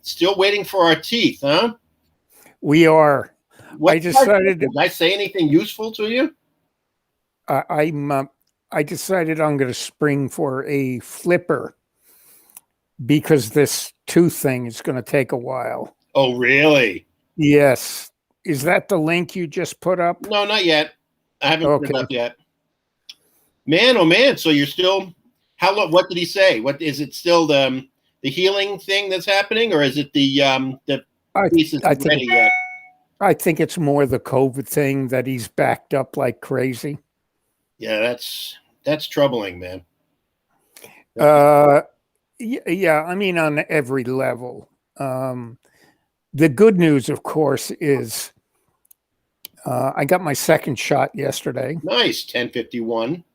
Still waiting for our teeth, huh? We are. What I decided. Did I say anything useful to you? I decided I'm going to spring for a flipper because this tooth thing is going to take a while. Oh, really? Yes. Is that the link you just put up? No, not yet. I haven't put it up yet. Man, oh man! So you're still. How long? What did he say? What is it? Still the healing thing that's happening, or is it the piece isn't ready yet? I think it's more the COVID thing that he's backed up like crazy. Yeah, that's troubling, man. Yeah, I mean on every level. The good news, of course, is I got my second shot yesterday. Nice, 1051.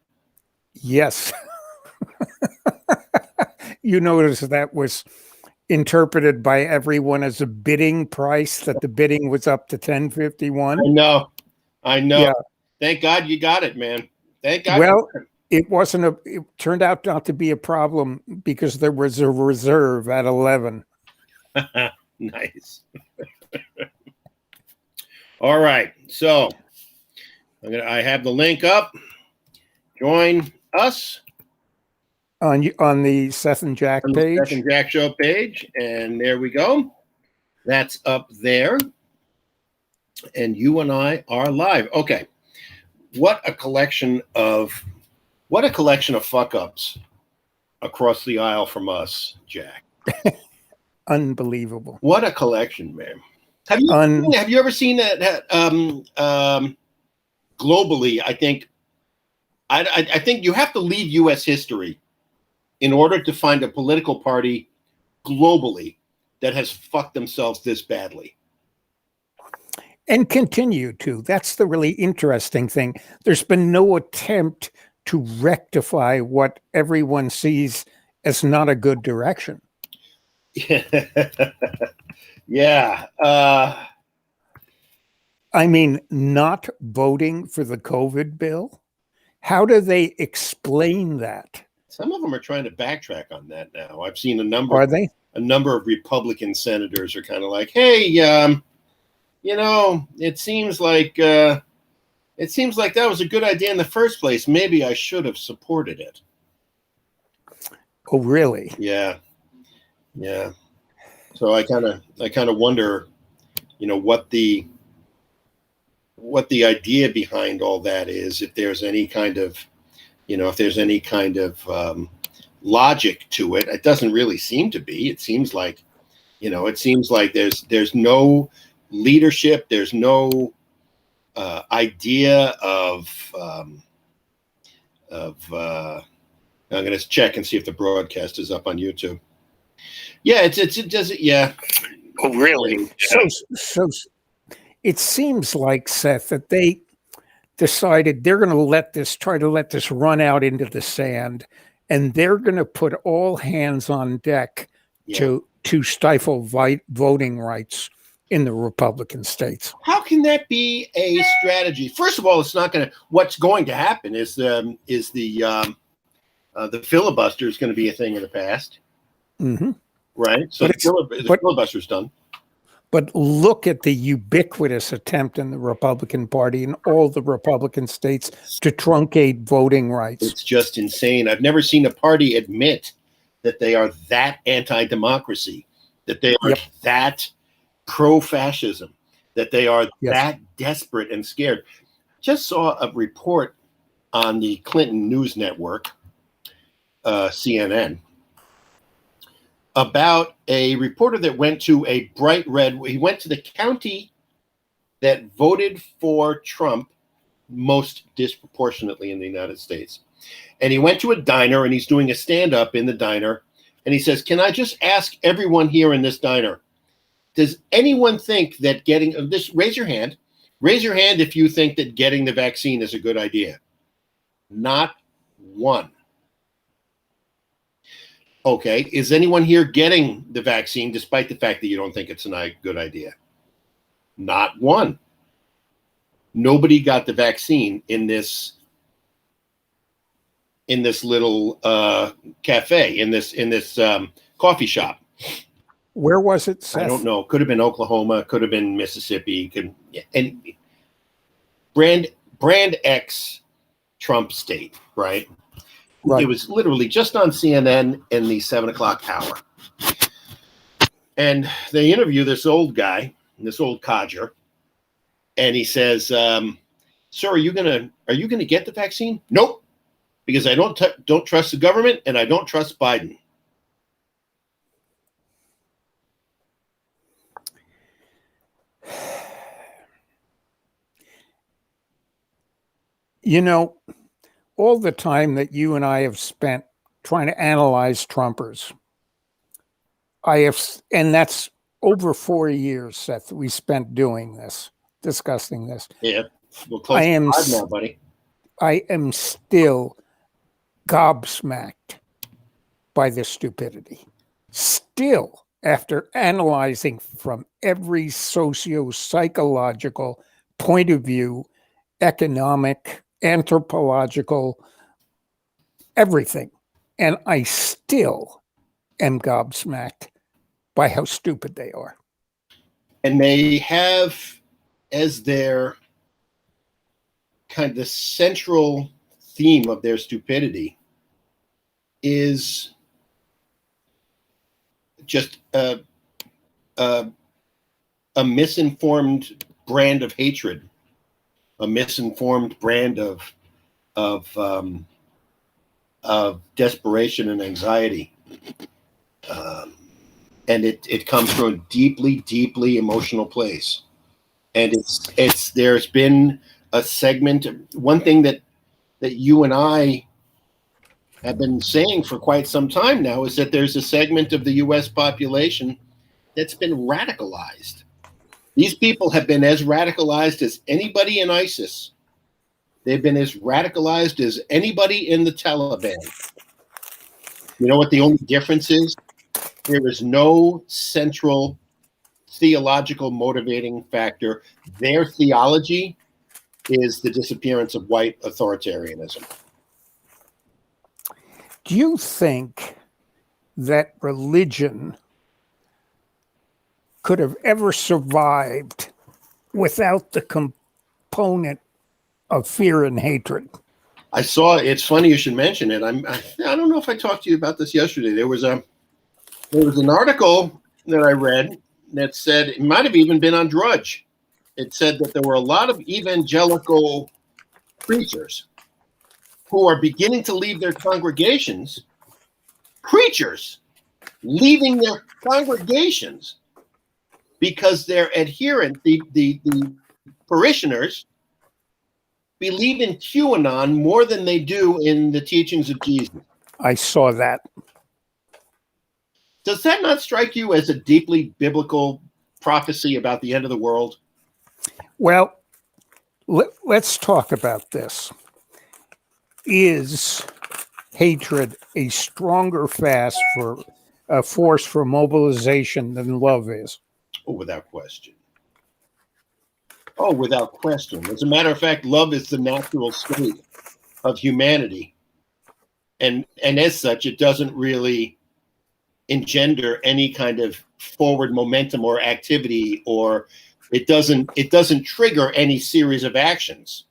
Yes. You notice that was interpreted by everyone as a bidding price, that the bidding was up to 1051. I know. Yeah. Thank God you got it, man. Thank God. Well, it turned out not to be a problem because there was a reserve at 11. Nice. All right. So I have the link up. Join us on the Seth and Jack page. Seth and Jack Show page, and there we go. That's up there, and you and I are live. Okay, what a collection of fuck ups across the aisle from us, Jack. Unbelievable. What a collection, man. Have you ever seen that? Globally, I think you have to leave U.S. history in order to find a political party globally that has fucked themselves this badly. And continue to. That's the really interesting thing. There's been no attempt to rectify what everyone sees as not a good direction. Yeah. I mean, not voting for the COVID bill. How do they explain that? Some of them are trying to backtrack on that now. I've seen a number. Are they? A number of Republican senators are kind of like, "Hey, it seems like that was a good idea in the first place. Maybe I should have supported it." Oh, really? Yeah. So I kind of wonder, what the idea behind all that is. If there's any kind of logic to it. It doesn't really seem to be. It seems like there's no leadership. There's no idea of. I'm going to check and see if the broadcast is up on YouTube. Yeah, it does. Yeah. Oh, really? Yeah. So it seems like, Seth, that they decided they're going to try to let this run out into the sand, and they're going to put all hands on deck to stifle voting rights in the Republican states. How can that be a strategy? First of all, it's not going to. What's going to happen is the filibuster is going to be a thing of the past, right? So the filibuster's done. But look at the ubiquitous attempt in the Republican Party in all the Republican states to truncate voting rights. It's just insane. I've never seen a party admit that they are that anti-democracy, that they are that pro-fascism, that they are that desperate and scared. Just saw a report on the Clinton News Network, CNN, about a reporter that went to a bright red. He went to the county that voted for Trump most disproportionately in the United States. And he went to a diner and he's doing a stand-up in the diner. And he says, "Can I just ask everyone here in this diner, does anyone think that getting this, raise your hand if you think that getting the vaccine is a good idea." Not one. Okay, is anyone here getting the vaccine despite the fact that you don't think it's a good idea? Not one. Nobody got the vaccine in this little cafe, in this coffee shop. Where was it, Seth? I don't know. Could have been Oklahoma. Could have been Mississippi. And brand X Trump state, right? Right. It was literally just on CNN in the 7:00 hour. And they interview this old guy, this old codger, and he says, "Sir, are you gonna get the vaccine?" "Nope, because I don't trust the government and I don't trust Biden." You know, all the time that you and I have spent trying to analyze Trumpers, and that's over 4 years, Seth, we spent doing this, discussing this. Yeah, we're close to 5 now, buddy. I am still gobsmacked by this stupidity. Still, after analyzing from every socio-psychological point of view, economic, anthropological, everything. And I still am gobsmacked by how stupid they are. And they have as their kind of the central theme of their stupidity is just a misinformed brand of hatred, a misinformed brand of desperation and anxiety, and it comes from a deeply, deeply emotional place. And there's been a segment. One thing that you and I have been saying for quite some time now is that there's a segment of the U.S. population that's been radicalized. These people have been as radicalized as anybody in ISIS. They've been as radicalized as anybody in the Taliban. You know what the only difference is? There is no central theological motivating factor. Their theology is the disappearance of white authoritarianism. Do you think that religion could have ever survived without the component of fear and hatred? I saw, it's funny you should mention it. I don't know if I talked to you about this yesterday. There was an article that I read that said, it might have even been on Drudge. It said that there were a lot of evangelical preachers who are beginning to leave their congregations, preachers leaving their congregations because their adherent, the parishioners, believe in QAnon more than they do in the teachings of Jesus. I saw that. Does that not strike you as a deeply biblical prophecy about the end of the world? Well, let's talk about this. Is hatred a stronger force for mobilization than love is? Oh, without question. Oh, without question. As a matter of fact, love is the natural state of humanity. And as such, it doesn't really engender any kind of forward momentum or activity, or it doesn't trigger any series of actions.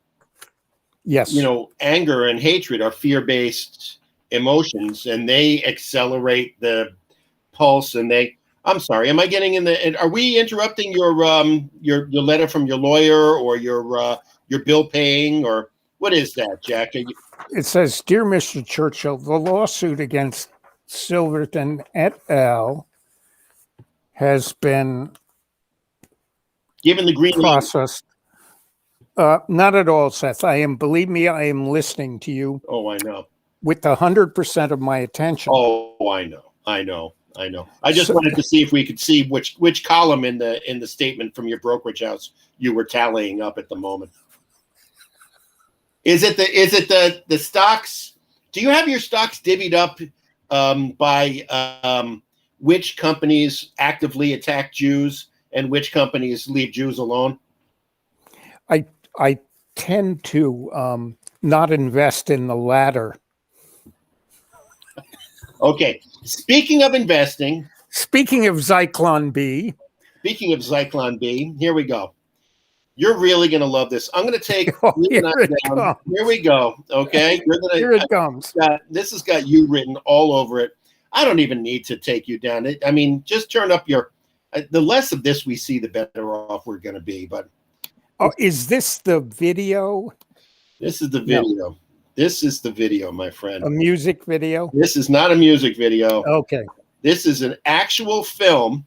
Yes. You know, anger and hatred are fear-based emotions, and they accelerate the pulse. And I'm sorry, am I getting in the? Are we interrupting your letter from your lawyer or your bill paying, or what is that, Jack? It says, "Dear Mr. Churchill, the lawsuit against Silverton et al. Has been given the green processed." Not at all, Seth. Believe me, I am listening to you. Oh, I know. With 100% of my attention. Oh, I know. I just wanted to see if we could see which column in the statement from your brokerage house you were tallying up at the moment. Is it the stocks? Do you have your stocks divvied up by which companies actively attack Jews and which companies leave Jews alone? I tend to not invest in the latter. Okay. Speaking of investing, Speaking of Zyklon B. Speaking of Zyklon B, here we go. You're really going to love this. I'm going to take Here it comes. Here we go. Okay. Here it comes. This has got you written all over it. I don't even need to take you down. I mean, just turn up your, the less of this we see, the better off we're going to be. But is this the video? This is the video. No. This is the video, my friend. A music video? This is not a music video. Okay. This is an actual film.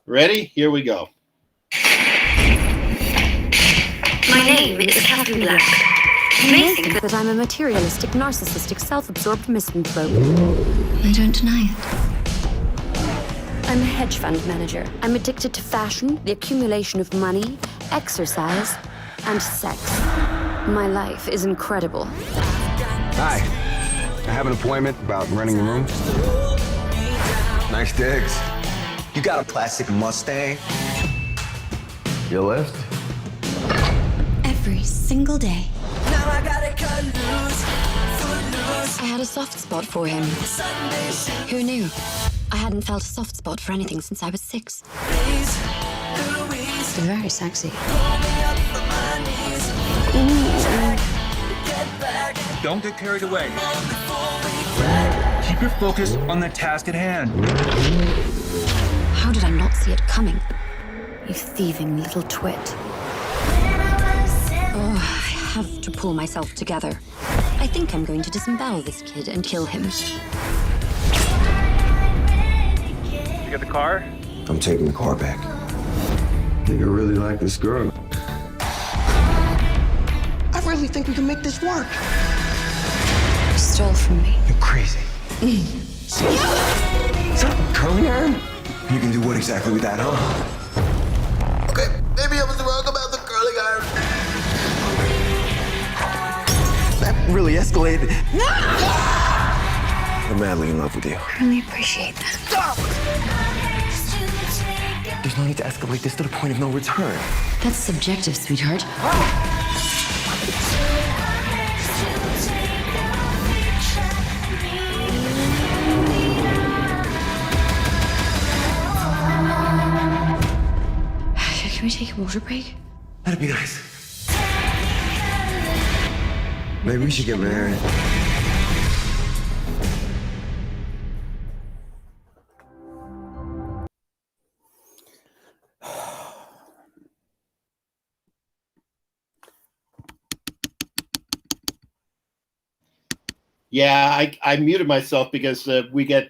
Ready? Here we go. My name is Catherine Black. You may think that I'm a materialistic, narcissistic, self-absorbed misanthrope. I don't deny it. I'm a hedge fund manager. I'm addicted to fashion, the accumulation of money, exercise, and sex. My life is incredible. Hi. I have an appointment about renting a room. Nice digs. You got a plastic Mustang? Your list? Every single day. Now I gotta cut loose. I had a soft spot for him. Who knew? I hadn't felt a soft spot for anything since I was 6. It's very sexy. Don't get carried away. Keep your focus on the task at hand. How did I not see it coming? You thieving little twit. Oh, I have to pull myself together. I think I'm going to disembowel this kid and kill him. You got the car? I'm taking the car back. I think I really like this girl. I really think we can make this work. You stole from me. You're crazy. Is that a curling iron? You can do what exactly with that, huh? Okay, maybe I was wrong about the curling iron. That really escalated. No! I'm madly in love with you. I really appreciate that. Stop! There's no need to escalate this to the point of no return. That's subjective, sweetheart. Can we take a water break? That'd be nice. Maybe we should get married. Yeah, I muted myself because we get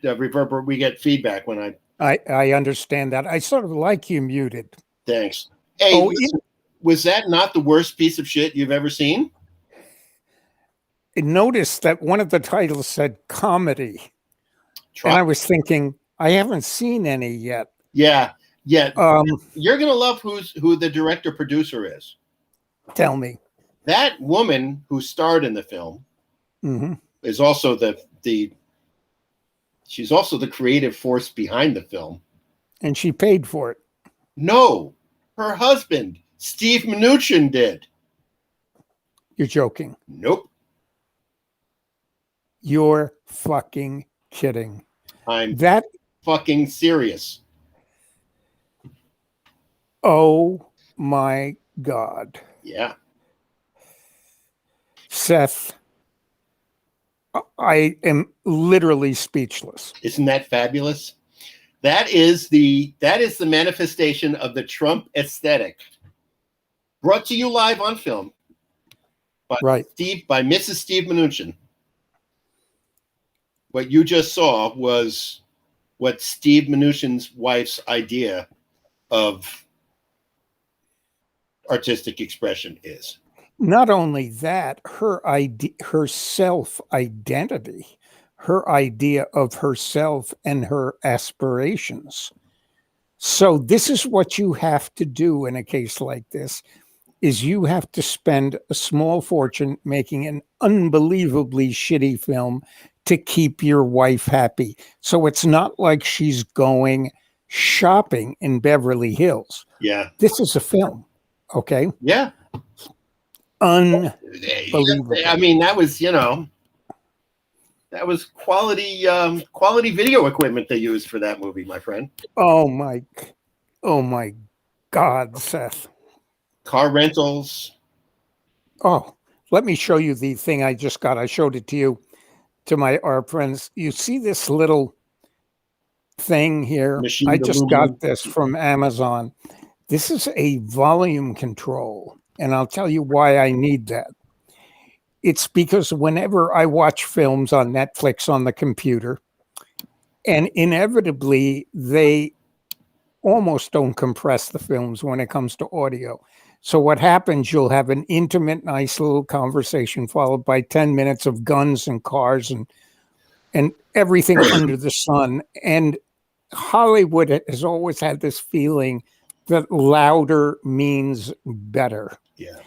we get feedback when I understand that. I sort of like you muted. Thanks. Hey, listen, was that not the worst piece of shit you've ever seen? Notice that one of the titles said comedy. And I was thinking, I haven't seen any yet. Yeah. You're gonna love who the director producer is. Tell me. That woman who starred in the film is also she's also the creative force behind the film. And she paid for it. No, her husband, Steve Mnuchin, did. You're joking. Nope. You're fucking kidding. I'm that fucking serious. Oh my God. Yeah. Seth, I am literally speechless. Isn't that fabulous? That is the manifestation of the Trump aesthetic. Brought to you live on film by Mrs. Steve Mnuchin. What you just saw was what Steve Mnuchin's wife's idea of artistic expression is. Not only that, her self-identity, her idea of herself and her aspirations. So this is what you have to do in a case like this, is you have to spend a small fortune making an unbelievably shitty film to keep your wife happy. So it's not like she's going shopping in Beverly Hills. Yeah. This is a film. Okay. Yeah. Unbelievable. I mean, that was That was quality video equipment they used for that movie, my friend. Oh my God, Seth. Car rentals. Oh, let me show you the thing I just got. I showed it to you, to our friends. You see this little thing here? Machine I just aluminum. got this from Amazon. This is a volume control, and I'll tell you why I need that. It's because whenever I watch films on Netflix on the computer, and inevitably they almost don't compress the films when it comes to audio. So what happens, you'll have an intimate, nice little conversation followed by 10 minutes of guns and cars and everything under the sun. And Hollywood has always had this feeling that louder means better. Yeah.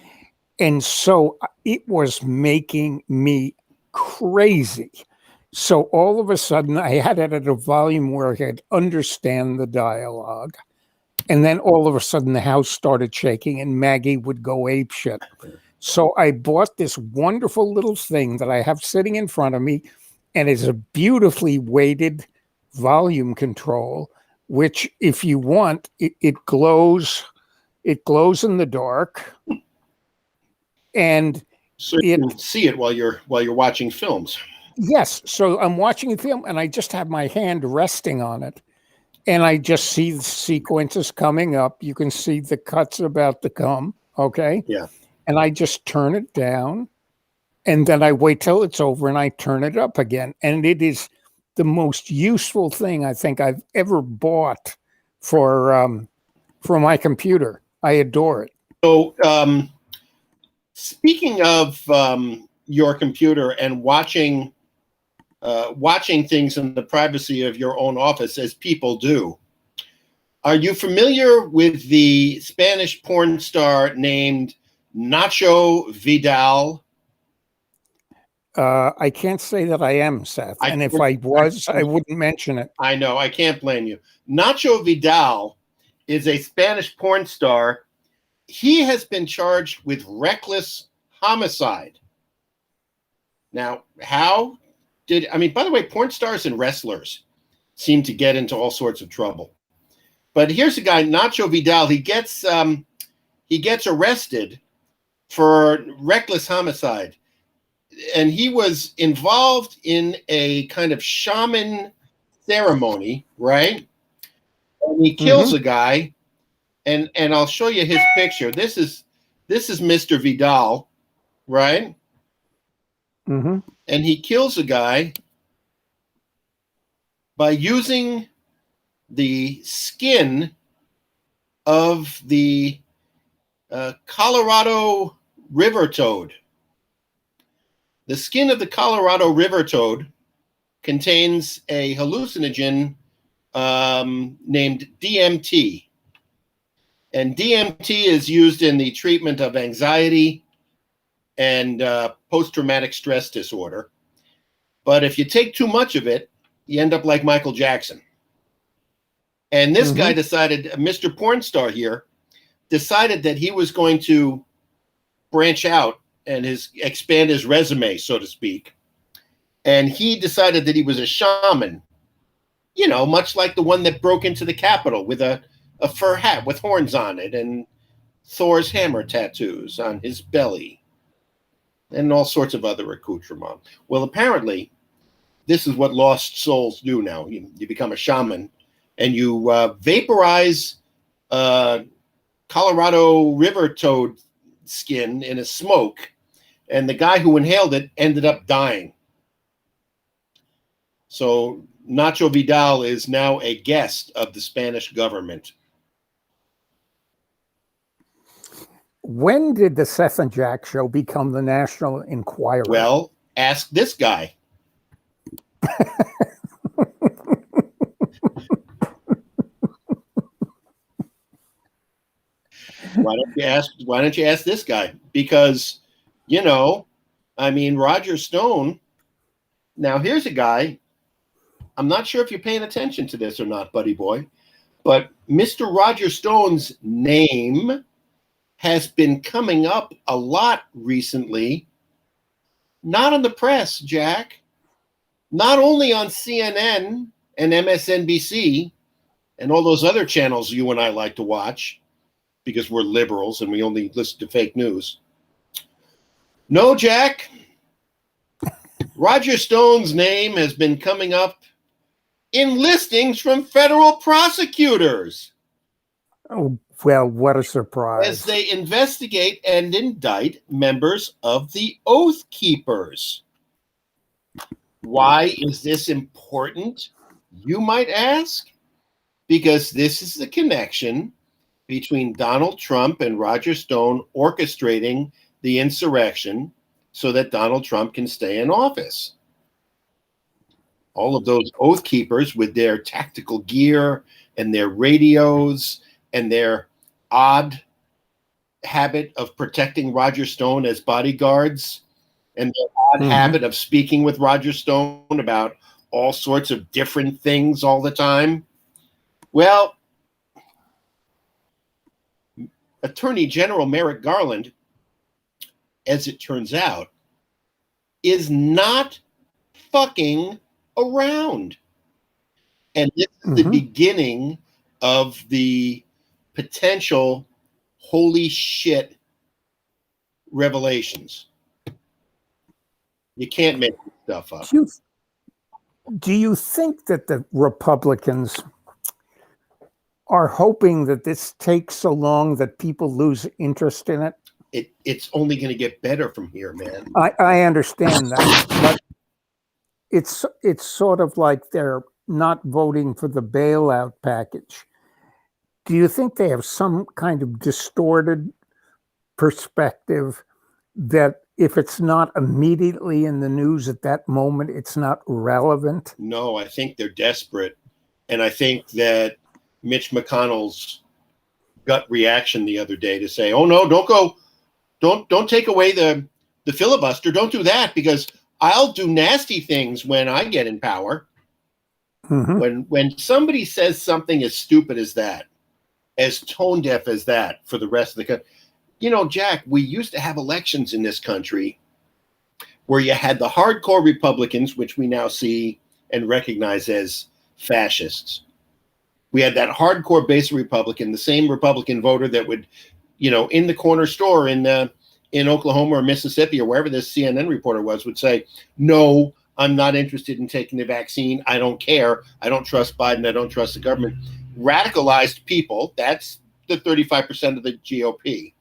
And so it was making me crazy. So all of a sudden I had it at a volume where I could understand the dialogue. And then all of a sudden the house started shaking and Maggie would go apeshit. So I bought this wonderful little thing that I have sitting in front of me, and it's a beautifully weighted volume control, which if you want, it glows. It glows in the dark. And so you can see it while you're watching films. Yes. So I'm watching a film and I just have my hand resting on it. And I just see the sequences coming up. You can see the cuts about to come. Okay. Yeah. And I just turn it down. And then I wait till it's over and I turn it up again. And it is the most useful thing I think I've ever bought for my computer. I adore it. So speaking of your computer and watching things in the privacy of your own office, as people do, are you familiar with the Spanish porn star named Nacho Vidal? I can't say that I am, Seth. And if I was, I wouldn't mention it. I know. I can't blame you. Nacho Vidal is a Spanish porn star. He has been charged with reckless homicide. Now, by the way, porn stars and wrestlers seem to get into all sorts of trouble. But here's a guy, Nacho Vidal. He gets arrested for reckless homicide. And he was involved in a kind of shaman ceremony, right? And he kills a guy, and I'll show you his picture. This is Mr. Vidal, right? Mm-hmm. And he kills a guy by using the skin of the Colorado river toad. The skin of the Colorado river toad contains a hallucinogen named DMT. And DMT is used in the treatment of anxiety and post-traumatic stress disorder. But if you take too much of it, you end up like Michael Jackson. And this guy decided, Mr. Porn Star here, decided that he was going to branch out and expand his resume, so to speak. And he decided that he was a shaman, much like the one that broke into the Capitol with a fur hat with horns on it and Thor's hammer tattoos on his belly and all sorts of other accoutrements. Well, apparently, this is what lost souls do now. You become a shaman and you vaporize Colorado river toad skin in a smoke, and the guy who inhaled it ended up dying. So Nacho Vidal is now a guest of the Spanish government. When did the Seth and Jack show become the National Enquirer? Well, ask this guy. Why don't you ask this guy? Because, Roger Stone. Now, here's a guy. I'm not sure if you're paying attention to this or not, buddy boy, but Mr. Roger Stone's name has been coming up a lot recently. Not in the press, Jack. not only on CNN and MSNBC and all those other channels you and I like to watch because we're liberals and we only listen to fake news. No, Jack. Roger Stone's name has been coming up in listings from federal prosecutors. Oh, well, what a surprise. As they investigate and indict members of the Oath Keepers. Why is this important, you might ask? Because this is the connection between Donald Trump and Roger Stone orchestrating the insurrection so that Donald Trump can stay in office. All of those Oath Keepers with their tactical gear and their radios and their odd habit of protecting Roger Stone as bodyguards and their odd habit of speaking with Roger Stone about all sorts of different things all the time. Well, Attorney General Merrick Garland, as it turns out, is not fucking around. And this is the beginning of the potential holy shit revelations. You can't make this stuff up. Do you think that the Republicans are hoping that this takes so long that people lose interest in it? It's only going to get better from here, man. I understand that, but it's sort of like they're not voting for the bailout package. Do you think they have some kind of distorted perspective that if it's not immediately in the news at that moment, it's not relevant? No, I think they're desperate. And I think that Mitch McConnell's gut reaction the other day to say, oh, no, don't take away the filibuster. Don't do that because I'll do nasty things when I get in power. When somebody says something as stupid as that, as tone deaf as that for the rest of the country. You know, Jack, we used to have elections in this country where you had the hardcore Republicans, which we now see and recognize as fascists. We had that hardcore base Republican, the same Republican voter that would, you know, in the corner store in Oklahoma or Mississippi or wherever this CNN reporter was, would say, no, I'm not interested in taking the vaccine. I don't care. I don't trust Biden. I don't trust the government. Radicalized people, that's the 35% of the GOP.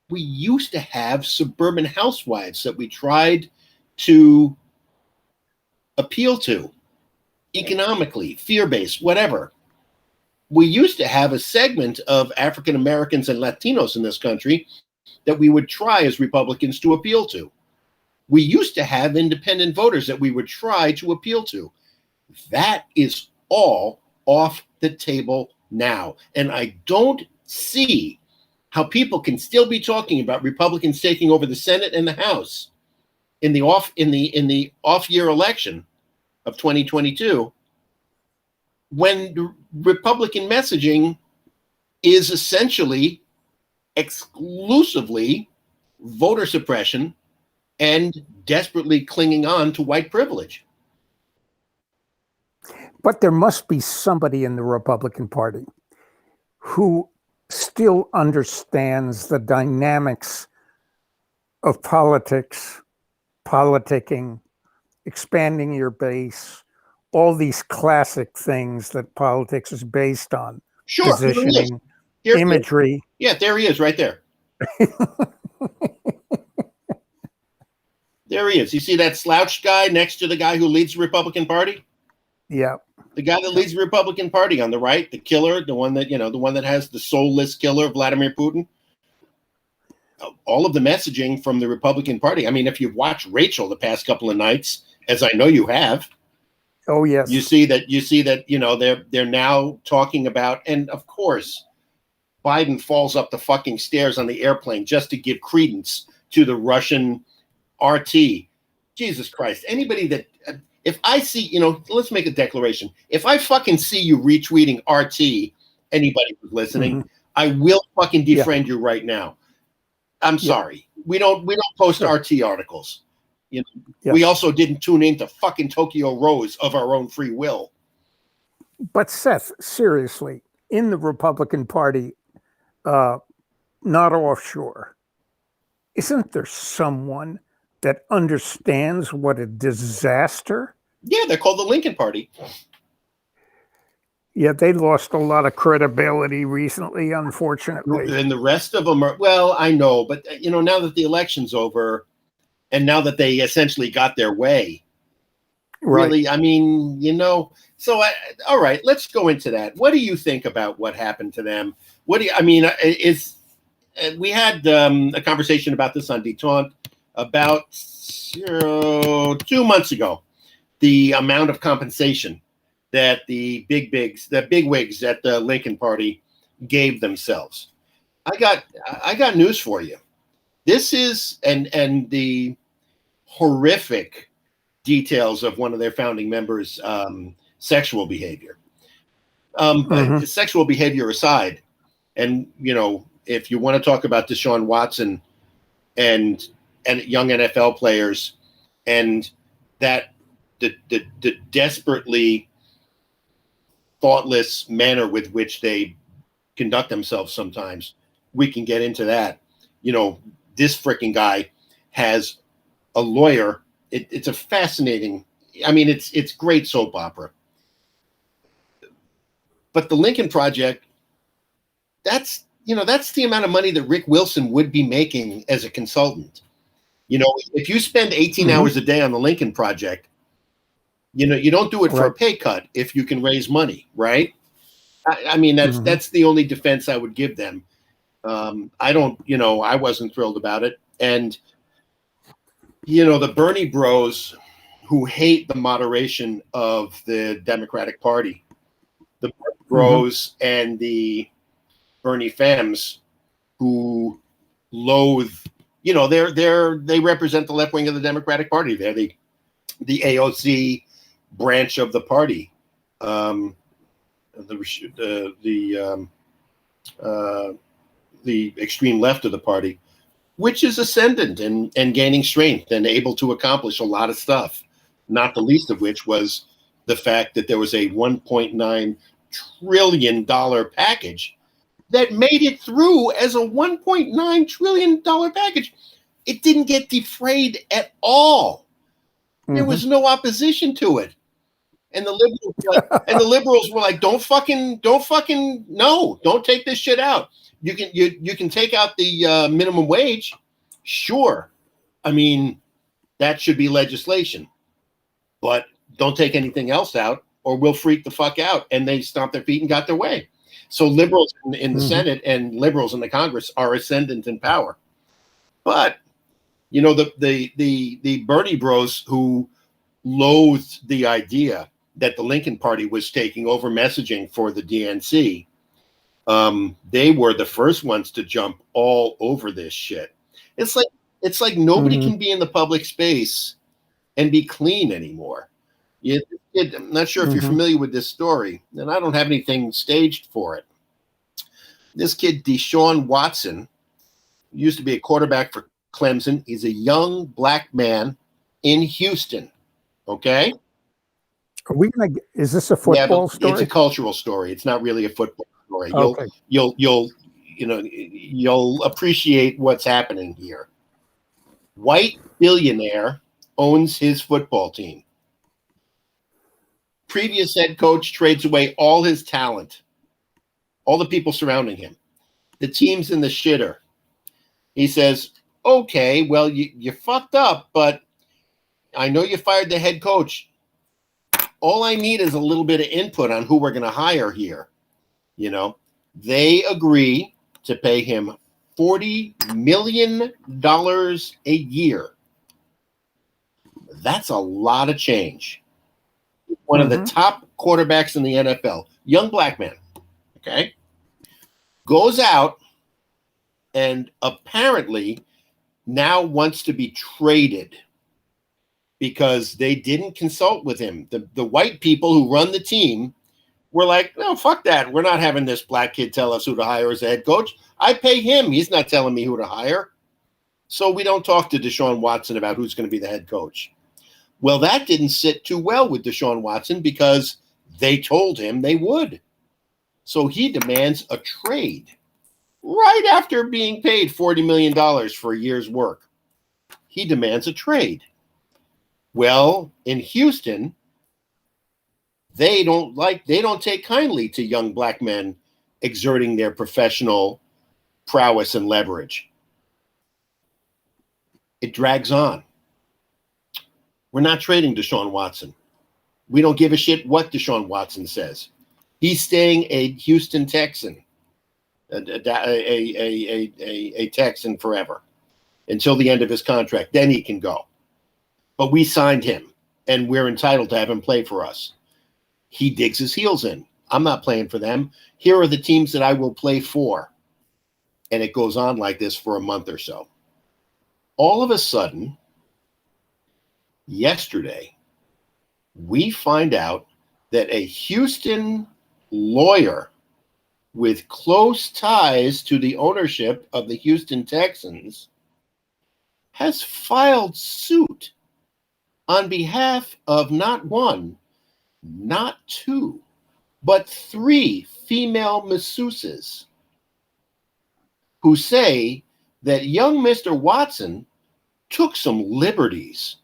We used to have suburban housewives that we tried to appeal to economically, fear-based, whatever. We used to have a segment of African Americans and Latinos in this country that we would try as Republicans to appeal to. We used to have independent voters that we would try to appeal to. That is all off the table now. And I don't see how people can still be talking about Republicans taking over the Senate and the House in the off-year election of 2022 when the Republican messaging is essentially exclusively voter suppression and desperately clinging on to white privilege. But there must be somebody in the Republican Party who still understands the dynamics of politics, politicking, expanding your base, all these classic things that politics is based on. Sure. Positioning, imagery. Yeah, there he is right there. There he is. You see that slouched guy next to the guy who leads the Republican Party? Yeah. The guy that leads the Republican Party on the right, the killer, the one that has the soulless killer, Vladimir Putin. All of the messaging from the Republican Party. I mean, if you've watched Rachel the past couple of nights, as I know you have. Oh, yes. You see that, you know, they're now talking about, and of course, Biden falls up the fucking stairs on the airplane just to give credence to the Russian RT. Jesus Christ. Anybody that, if I see, you know, let's make a declaration. If I fucking see you retweeting RT, anybody who's listening, I will fucking defriend you right now. I'm sorry. We don't post RT articles. You know, Yes. we also didn't tune into fucking Tokyo Rose of our own free will. But Seth, seriously, in the Republican Party, not offshore, isn't there someone that understands what a disaster? Yeah, they're called the Lincoln Party. Yeah, they lost a lot of credibility recently, unfortunately. And the rest of them are, well, I know, but now that the election's over and now that they essentially got their way, Right. really, I mean, so all right, let's go into that. What do you think about what happened to them? We had a conversation about this on Detente about 2 months ago, the amount of compensation that the bigwigs at the Lincoln Party gave themselves. I got news for you. This is and the horrific details of one of their founding members' sexual behavior. Sexual behavior aside, and if you want to talk about Deshaun Watson and young NFL players and that the desperately thoughtless manner with which they conduct themselves sometimes, we can get into that. This freaking guy has a lawyer. It's a fascinating, it's great soap opera. But the Lincoln Project, that's the amount of money that Rick Wilson would be making as a consultant. If you spend 18 hours a day on the Lincoln Project, you don't do it for a pay cut if you can raise money, right? That's the only defense I would give them. I wasn't thrilled about it. And, the Bernie bros who hate the moderation of the Democratic Party, the bros and the Bernie femmes who loathe, they represent the left wing of the Democratic Party. They're the AOC branch of the party, the extreme left of the party, which is ascendant and gaining strength and able to accomplish a lot of stuff, not the least of which was the fact that there was a $1.9 trillion package that made it through as a $1.9 trillion package. It didn't get defrayed at all. There was no opposition to it. And the liberals were like, don't take this shit out. You can take out the minimum wage. Sure. That should be legislation, but don't take anything else out or we'll freak the fuck out. And they stomped their feet and got their way. So liberals in the Senate and liberals in the Congress are ascendant in power. But, the Bernie bros who loathed the idea that the Lincoln Party was taking over messaging for the DNC, they were the first ones to jump all over this shit. It's like nobody can be in the public space and be clean anymore. I'm not sure if you're familiar with this story, and I don't have anything staged for it. This kid, Deshaun Watson, used to be a quarterback for Clemson. He's a young black man in Houston. Okay. Is this a football story? It's a cultural story. It's not really a football story. Okay. You'll appreciate what's happening here. White billionaire owns his football team. Previous head coach trades away all his talent, all the people surrounding him. The team's in the shitter. He says, okay, well, you fucked up, but I know you fired the head coach. All I need is a little bit of input on who we're going to hire here. They agree to pay him $40 million a year. That's a lot of change. One of the top quarterbacks in the NFL, young black man, okay, goes out and apparently now wants to be traded because they didn't consult with him. The white people who run the team were like, no, fuck that. We're not having this black kid tell us who to hire as a head coach. I pay him. He's not telling me who to hire. So we don't talk to Deshaun Watson about who's going to be the head coach. Well, that didn't sit too well with Deshaun Watson because they told him they would. So he demands a trade right after being paid $40 million for a year's work. He demands a trade. Well, in Houston, they don't take kindly to young black men exerting their professional prowess and leverage. It drags on. We're not trading Deshaun Watson. We don't give a shit what Deshaun Watson says. He's staying a Houston Texan, a Texan forever until the end of his contract. Then he can go. But we signed him, and we're entitled to have him play for us. He digs his heels in. I'm not playing for them. Here are the teams that I will play for. And it goes on like this for a month or so. All of a sudden, yesterday, we find out that a Houston lawyer with close ties to the ownership of the Houston Texans has filed suit on behalf of not one, not two, but three female masseuses who say that young Mr. Watson took some liberties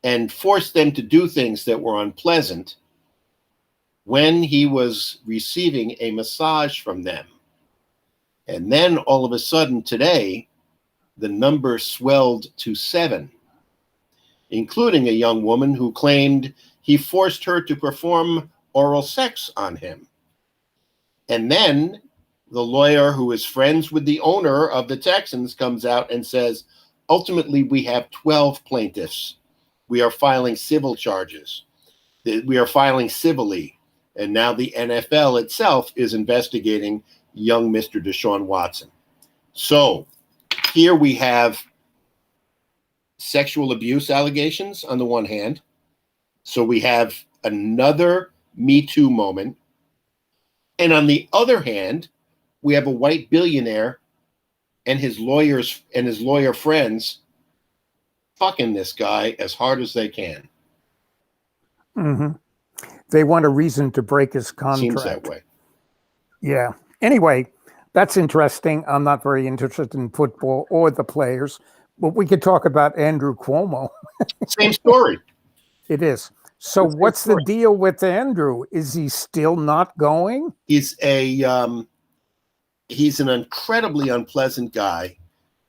and forced them to do things that were unpleasant when he was receiving a massage from them. And then all of a sudden today, the number swelled to 7, including a young woman who claimed he forced her to perform oral sex on him. And then the lawyer who is friends with the owner of the Texans comes out and says, ultimately, we have 12 plaintiffs. We are filing civil charges. We are filing civilly. And now the NFL itself is investigating young Mr. Deshaun Watson. So here we have sexual abuse allegations on the one hand. So we have another Me Too moment. And on the other hand, we have a white billionaire and his lawyers and his lawyer friends fucking this guy as hard as they can. Mm-hmm. They want a reason to break his contract. Seems that way. Yeah. Anyway, that's interesting. I'm not very interested in football or the players, but we could talk about Andrew Cuomo. Same story. It is. So what's the deal with Andrew? Is he still not going? He's an incredibly unpleasant guy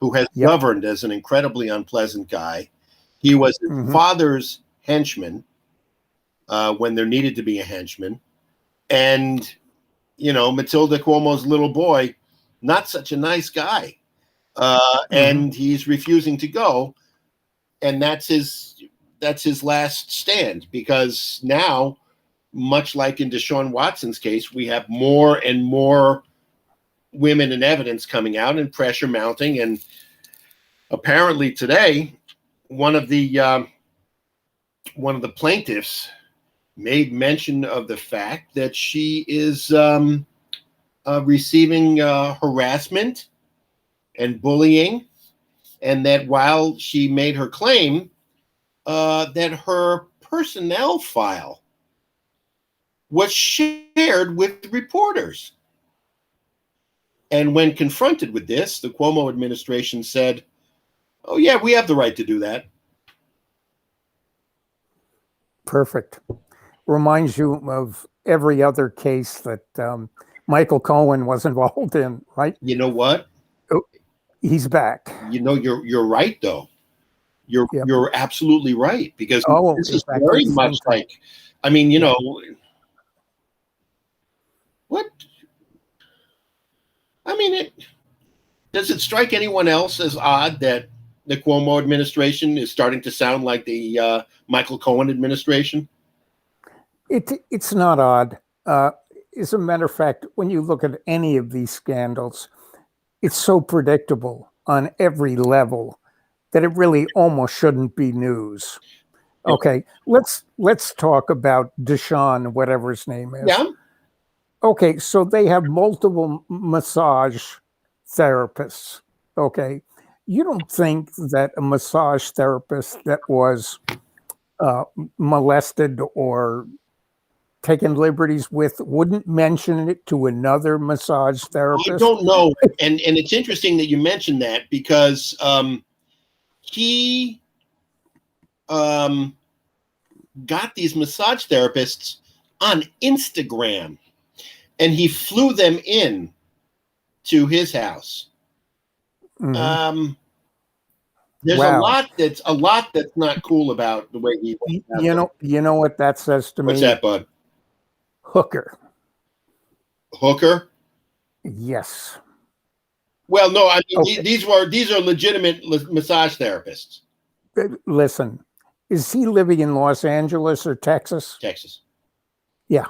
who has governed as an incredibly unpleasant guy. He was his father's henchman when there needed to be a henchman. And, Matilda Cuomo's little boy, not such a nice guy. And he's refusing to go. And that's his last stand, because now, much like in Deshaun Watson's case, we have more and more women and evidence coming out and pressure mounting. And apparently today, one of the plaintiffs made mention of the fact that she is receiving harassment and bullying, and that while she made her claim, that her personnel file was shared with reporters. And when confronted with this, the Cuomo administration said, oh, yeah, we have the right to do that. Perfect. Reminds you of every other case that Michael Cohen was involved in, right? You know what? Oh, he's back. You're right, though. You're absolutely right, because this is very much like, what? Does it strike anyone else as odd that the Cuomo administration is starting to sound like the Michael Cohen administration? It's not odd. As a matter of fact, when you look at any of these scandals, it's so predictable on every level that it really almost shouldn't be news. Okay, let's talk about Deshaun, whatever his name is. Yeah. Okay, so they have multiple massage therapists. Okay, You don't think that a massage therapist that was molested or taken liberties with wouldn't mention it to another massage therapist? I don't know, and it's interesting that you mentioned that because he got these massage therapists on Instagram, and he flew them in to his house. Mhm. There's Wow. a lot that's not cool about the way he. You know what that says to What's me? that, bud? Hooker. Hooker? Yes. Well, no, I mean Okay. these are legitimate massage therapists. Listen, is he living in Los Angeles or Texas? Texas. Yeah.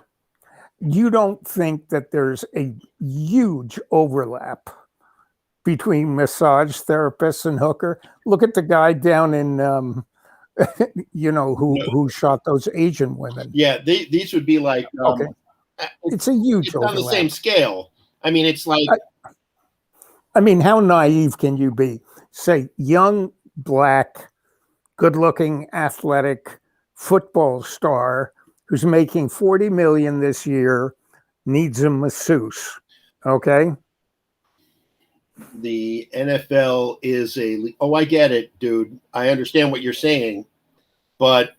You don't think that there's a huge overlap between massage therapists and hooker? Look at the guy down in, who shot those Asian women. Yeah, these would be like Okay. It's a huge it's overlap. on the same scale. I mean, it's like I mean, how naive can you be? Say, young, black, good-looking, athletic football star who's making $40 million this year needs a masseuse. Okay. the NFL is I get it, dude. I understand what you're saying, but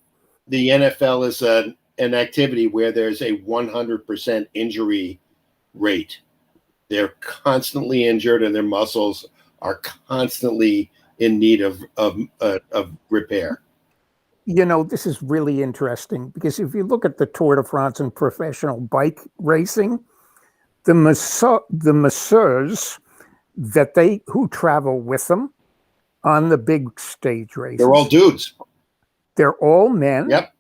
the NFL is an activity where there's a 100% injury rate. They're constantly injured, and their muscles are constantly in need of repair. This is really interesting because if you look at the Tour de France and professional bike racing, the masseurs who travel with them on the big stage races, They're all dudes. They're all men. Yep.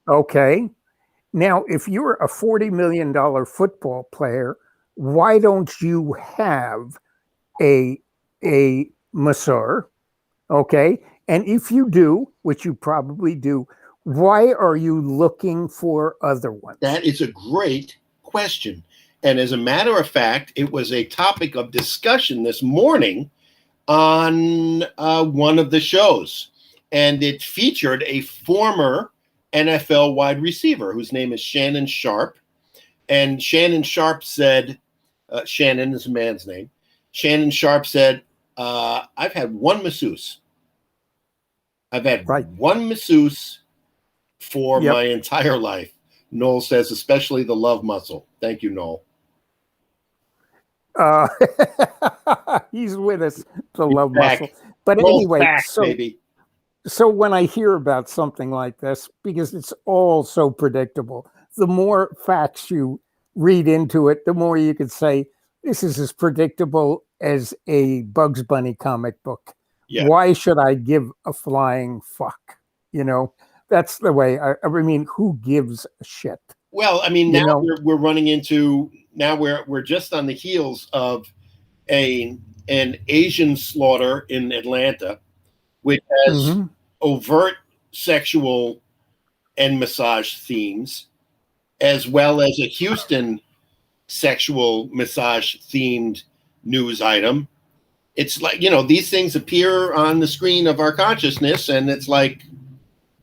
Okay. Now, if you're a $40 million football player, why don't you have a masseur? Okay. And if you do, which you probably do, why are you looking for other ones? That is a great question. And as a matter of fact, it was a topic of discussion this morning on one of the shows. And it featured a former NFL wide receiver whose name is Shannon Sharpe. And Shannon Sharpe said, Shannon is a man's name. Shannon Sharpe said, I've had one masseuse. I've had one masseuse for my entire life. Noel says, especially the love muscle. Thank you, Noel. He's with us, the love back. muscle. But Noel's anyway, back, baby. So when I hear about something like this, because it's all so predictable, the more facts you read into it, the more you could say, this is as predictable as a Bugs Bunny comic book. Yeah. Why should I give a flying fuck? That's the way. I mean, who gives a shit? Well, I mean, now we're running into we're just on the heels of an Asian slaughter in Atlanta, which has overt sexual and massage themes, as well as a Houston sexual massage themed news item. It's like, these things appear on the screen of our consciousness, and it's like,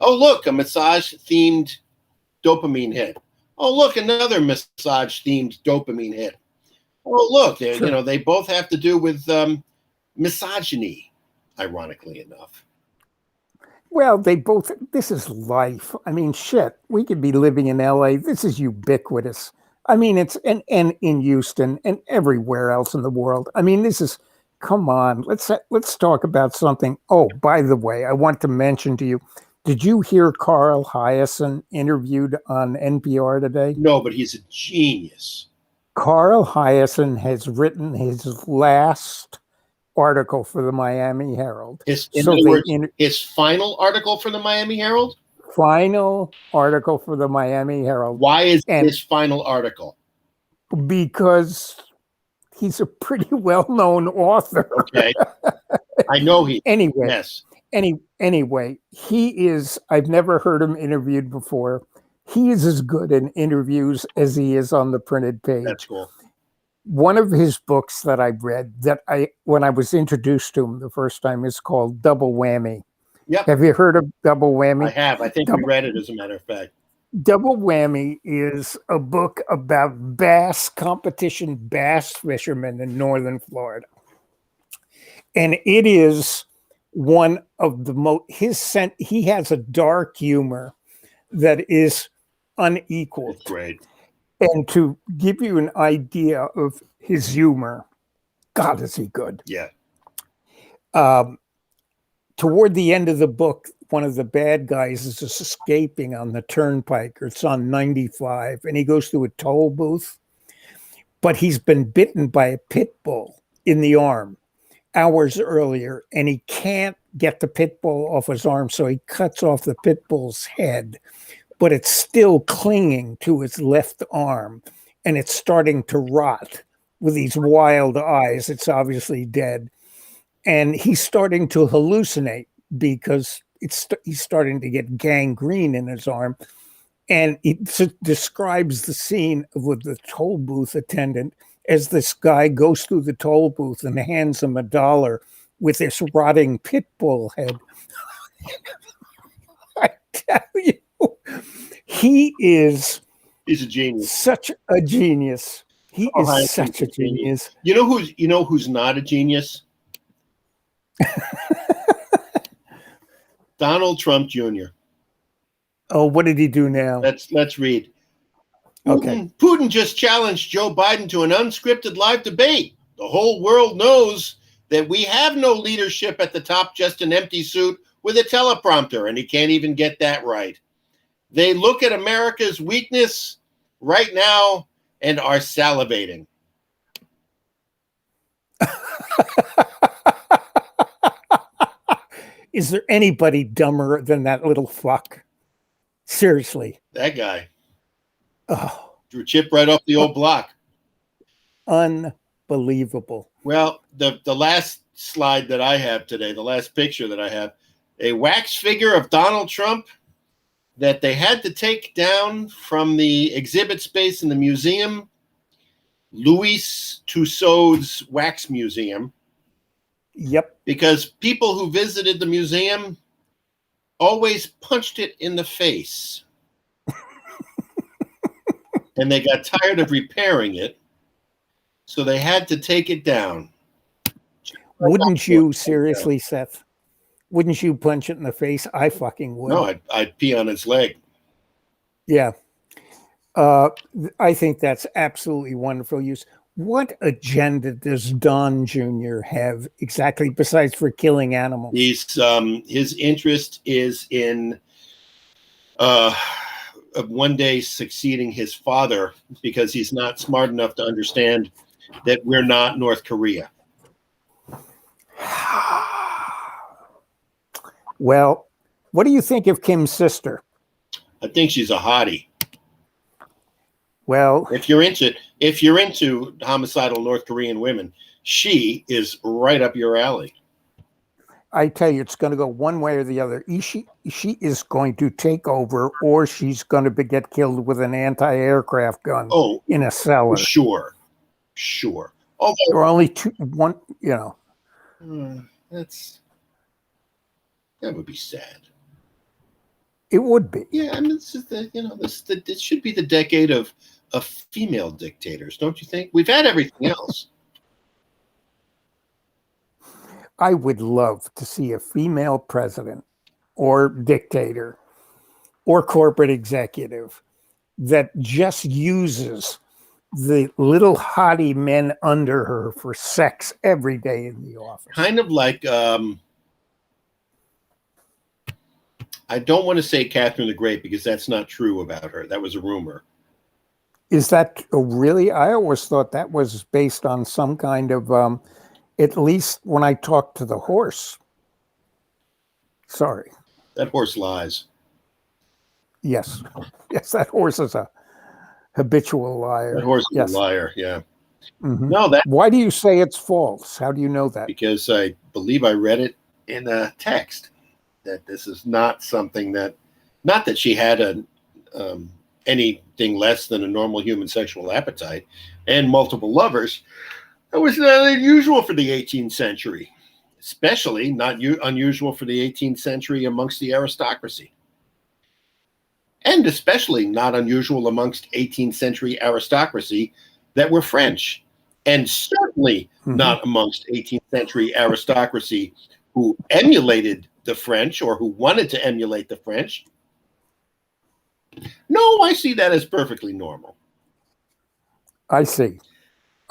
oh, look, a massage themed dopamine hit. Oh, look, another massage themed dopamine hit. Oh, look, they both have to do with misogyny, ironically enough. Well, this is life. I mean, shit, we could be living in LA. This is ubiquitous. I mean, it's and in Houston and everywhere else in the world. I mean, come on, let's talk about something. Oh, by the way, I want to mention to you, did you hear Carl Hiaasen interviewed on NPR today? No, but he's a genius. Carl Hiaasen has written his last article for the Miami Herald. His final article for the Miami Herald? Final article for the Miami Herald. Why is his final article? Because he's a pretty well-known author. Okay. I know he. Anyway. Yes. Anyway, he is, I've never heard him interviewed before. He is as good in interviews as he is on the printed page. That's cool. One of his books that I read when I was introduced to him the first time is called Double Whammy. Yep. Have you heard of Double Whammy? I have. I think we read it, as a matter of fact. Double Whammy is a book about competition bass fishermen in northern Florida. And it is one of the most, he has a dark humor that is unequaled. It's great. And to give you an idea of his humor, God, is he good. Yeah. Toward the end of the book, one of the bad guys is just escaping on the turnpike, or it's on 95, and he goes through a toll booth, but he's been bitten by a pit bull in the arm hours earlier, and he can't get the pit bull off his arm, so he cuts off the pit bull's head, but it's still clinging to his left arm, and it's starting to rot with these wild eyes. It's obviously dead. And he's starting to hallucinate because he's starting to get gangrene in his arm. And it describes the scene with the toll booth attendant as this guy goes through the toll booth and hands him $1 with this rotting pit bull head. I tell you, he's a genius. Such a genius. He is such a genius. You know who's not a genius? Donald Trump Jr. Oh, what did he do now? Let's read. Okay. Putin just challenged Joe Biden to an unscripted live debate. The whole world knows that we have no leadership at the top, just an empty suit with a teleprompter, and he can't even get that right. They look at America's weakness right now and are salivating. Is there anybody dumber than that little fuck? Seriously. That guy. Oh. Drew chip right off the old block. Unbelievable. Well, the last slide that I have today, the last picture that I have, a wax figure of Donald Trump that they had to take down from the exhibit space in the museum, Louis Tussauds Wax Museum. Yep. Because people who visited the museum always punched it in the face. And they got tired of repairing it, so they had to take it down. Wouldn't you, seriously, Seth? Wouldn't you punch it in the face? I fucking would. No, I'd pee on its leg. Yeah. I think that's absolutely wonderful use. What agenda does Don Jr. have exactly, besides for killing animals? His interest is in one day succeeding his father, because he's not smart enough to understand that we're not North Korea. Well, what do you think of Kim's sister? I think she's a hottie. Well, if you're into homicidal North Korean women, she is right up your alley. I tell you, it's going to go one way or the other. She is going to take over, or she's going to get killed with an anti-aircraft gun in a cellar. Sure. Although, there are only one, that would be sad. It would be. Yeah, I mean, this should be the decade of female dictators, don't you think? We've had everything else. I would love to see a female president or dictator or corporate executive that just uses the little hottie men under her for sex every day in the office. Kind of like, I don't want to say Catherine the Great, because that's not true about her. That was a rumor. Is that really? I always thought that was based on some kind of, at least when I talked to the horse. Sorry. That horse lies. Yes, that horse is a habitual liar. That horse is a liar, yeah. Mm-hmm. No, why do you say it's false? How do you know that? Because I believe I read it in a text that this is not something that, not that she had anything less than a normal human sexual appetite and multiple lovers, that was not unusual for the 18th century, especially not unusual for the 18th century amongst the aristocracy. And especially not unusual amongst 18th century aristocracy that were French. And certainly not amongst 18th century aristocracy who emulated the French or who wanted to emulate the French. No, I see that as perfectly normal. I see.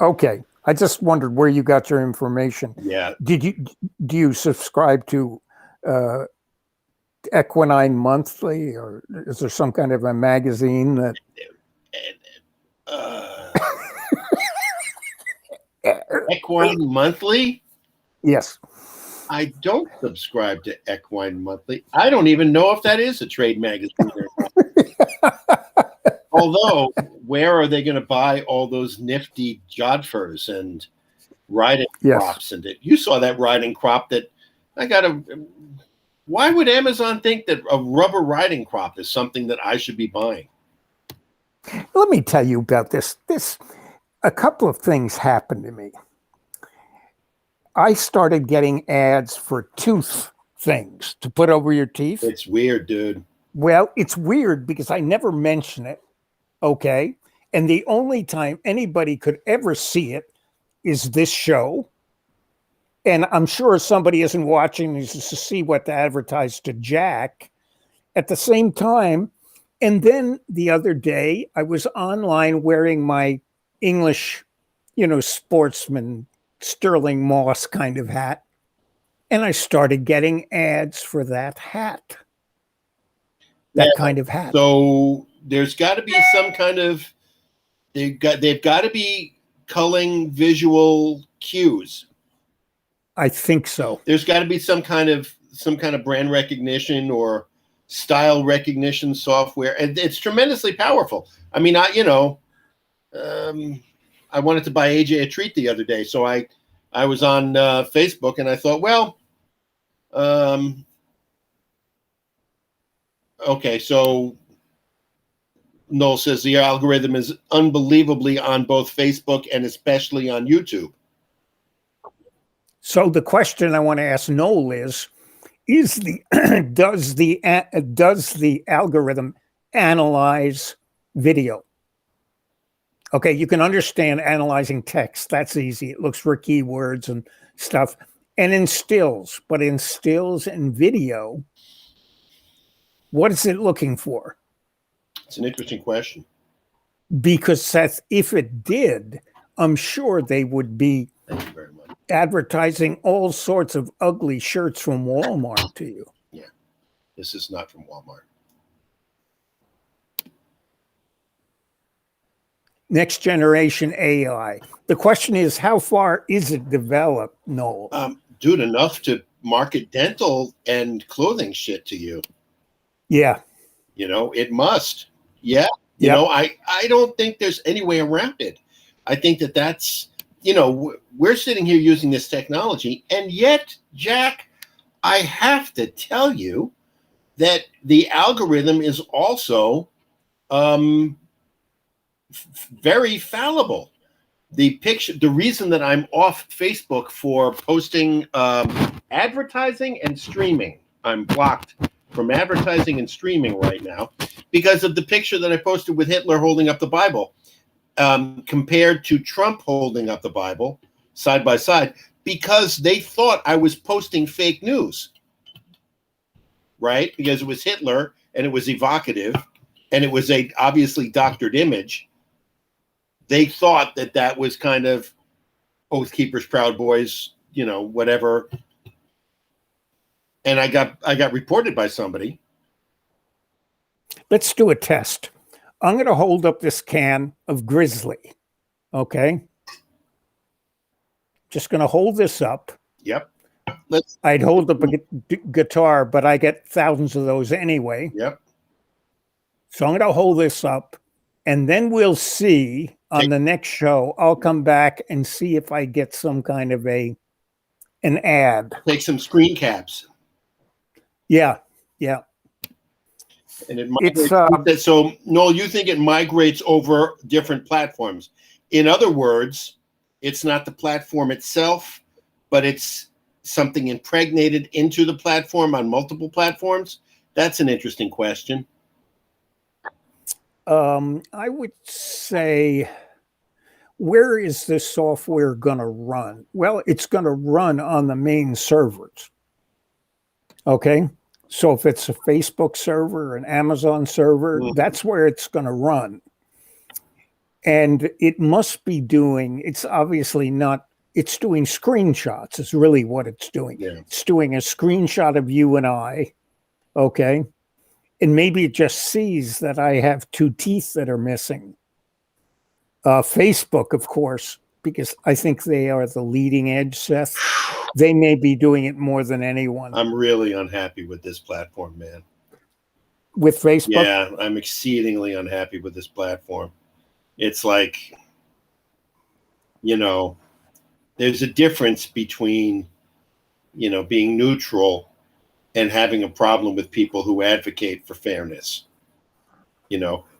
Okay. I just wondered where you got your information. Yeah. Do you subscribe to Equine Monthly, or is there some kind of a magazine that Equine Monthly? Yes. I don't subscribe to Equine Monthly. I don't even know if that is a trade magazine or not. Although, where are they going to buy all those nifty jodhpurs and riding crops? And you saw that riding crop that I got a. Why would Amazon think that a rubber riding crop is something that I should be buying? Let me tell you about this. A couple of things happened to me. I started getting ads for tooth things to put over your teeth. It's weird, dude. Well, it's weird because I never mention it. Okay. And the only time anybody could ever see it is this show. And I'm sure somebody isn't watching this to see what to advertise to Jack at the same time. And then the other day I was online wearing my English, sportsman Sterling Moss kind of hat. And I started getting ads for that hat. That kind of hat. So there's got to be some kind of they've got to be culling visual cues. I think so. There's got to be some kind of brand recognition or style recognition software, and it's tremendously powerful. I mean, I wanted to buy AJ a treat the other day, so I was on Facebook and I thought, well, okay, so Noel says the algorithm is unbelievably on both Facebook and especially on YouTube. So the question I want to ask Noel is does the algorithm analyze video? Okay, you can understand analyzing text. That's easy. It looks for keywords and stuff. And in stills, but in stills and video, what is it looking for? It's an interesting question. Because Seth, if it did, I'm sure they would be Thank you very much. Advertising all sorts of ugly shirts from Walmart to you. Yeah, this is not from Walmart. Next generation AI. The question is, how far is it developed, Noel? Dude, enough to market dental and clothing shit to you. Yeah. It must. Yeah. I don't think there's any way around it. I think that's, we're sitting here using this technology, and yet, Jack, I have to tell you that the algorithm is also very fallible. The reason that I'm off Facebook for posting advertising and streaming, I'm blocked from advertising and streaming right now because of the picture that I posted with Hitler holding up the Bible. Compared to Trump holding up the Bible side by side, because they thought I was posting fake news, right? Because it was Hitler and it was evocative and it was a obviously doctored image. They thought that was kind of Oath Keepers, Proud Boys, whatever. And I got reported by somebody. Let's do a test. I'm going to hold up this can of Grizzly. Okay. Just going to hold this up. Yep. I'd hold up a guitar, but I get thousands of those anyway. Yep. So I'm going to hold this up, and then we'll see on the next show. I'll come back and see if I get some kind of an ad. Take some screen caps. Yeah. Yeah. And it It's migrates. So, Noel, you think it migrates over different platforms? In other words, it's not the platform itself, but it's something impregnated into the platform on multiple platforms? That's an interesting question. I would say, where is this software going to run? Well, it's going to run on the main servers. Okay. So if it's a Facebook server, an Amazon server, that's where it's going to run. And it must be doing, it's obviously not, it's doing screenshots is really what it's doing. Yeah. It's doing a screenshot of you and I. Okay. And maybe it just sees that I have 2 teeth that are missing. Facebook, of course, because I think they are the leading edge, Seth. They may be doing it more than anyone. I'm really unhappy with this platform, man. With Facebook? Yeah, I'm exceedingly unhappy with this platform. It's like, there's a difference between, being neutral and having a problem with people who advocate for fairness.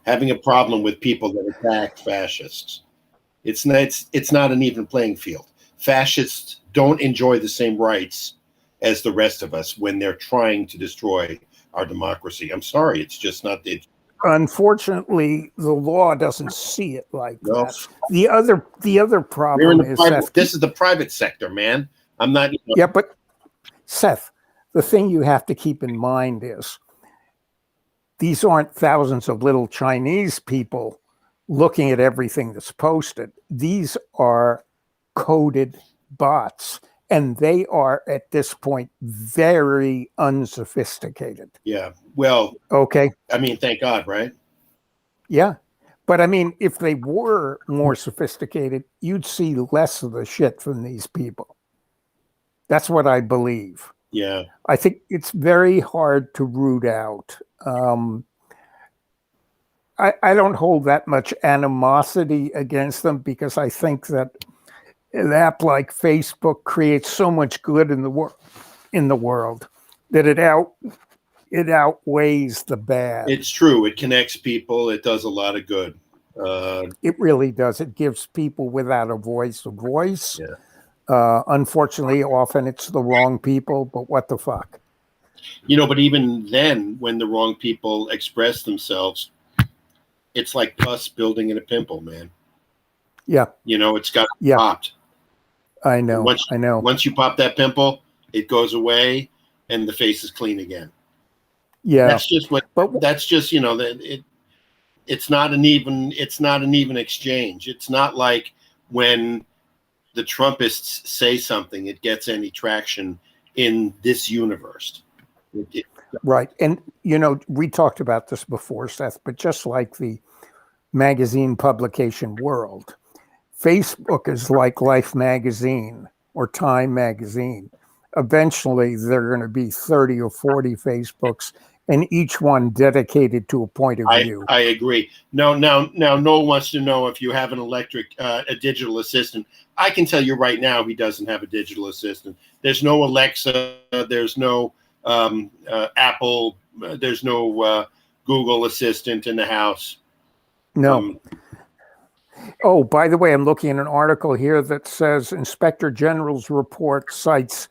Having a problem with people that attack fascists. It's not an even playing field. Fascists don't enjoy the same rights as the rest of us when they're trying to destroy our democracy. I'm sorry, it's just not. Unfortunately, the law doesn't see it like No. that. The other problem is Seth, this is the private sector, man. I'm not. Yeah, but Seth, the thing you have to keep in mind is these aren't thousands of little Chinese people looking at everything that's posted. These are coded bots, and they are at this point very unsophisticated. Yeah. Well, okay. I mean, thank God, right? Yeah. But I mean, if they were more sophisticated, you'd see less of the shit from these people. That's what I believe. Yeah. I think it's very hard to root out. I don't hold that much animosity against them because I think that an app like Facebook creates so much good in the world that it outweighs the bad. It's true. It connects people. It does a lot of good. It really does. It gives people without a voice a voice. Yeah. Unfortunately, often it's the wrong people, but what the fuck? But even then, when the wrong people express themselves, it's like pus building in a pimple, man. Yeah. It's got Yeah. popped. I know. I know. Once you pop that pimple, it goes away and the face is clean again. Yeah. That's just it's not an even exchange. It's not like when the Trumpists say something, it gets any traction in this universe. Right. And, we talked about this before, Seth, but just like the magazine publication world, Facebook is like Life magazine or Time magazine. Eventually, there are going to be 30 or 40 Facebooks, and each one dedicated to a point of view. I agree. Now, Noel wants to know if you have a digital assistant. I can tell you right now, he doesn't have a digital assistant. There's no Alexa. There's no Apple. There's no Google Assistant in the house. No. Oh, by the way, I'm looking at an article here that says Inspector General's report cites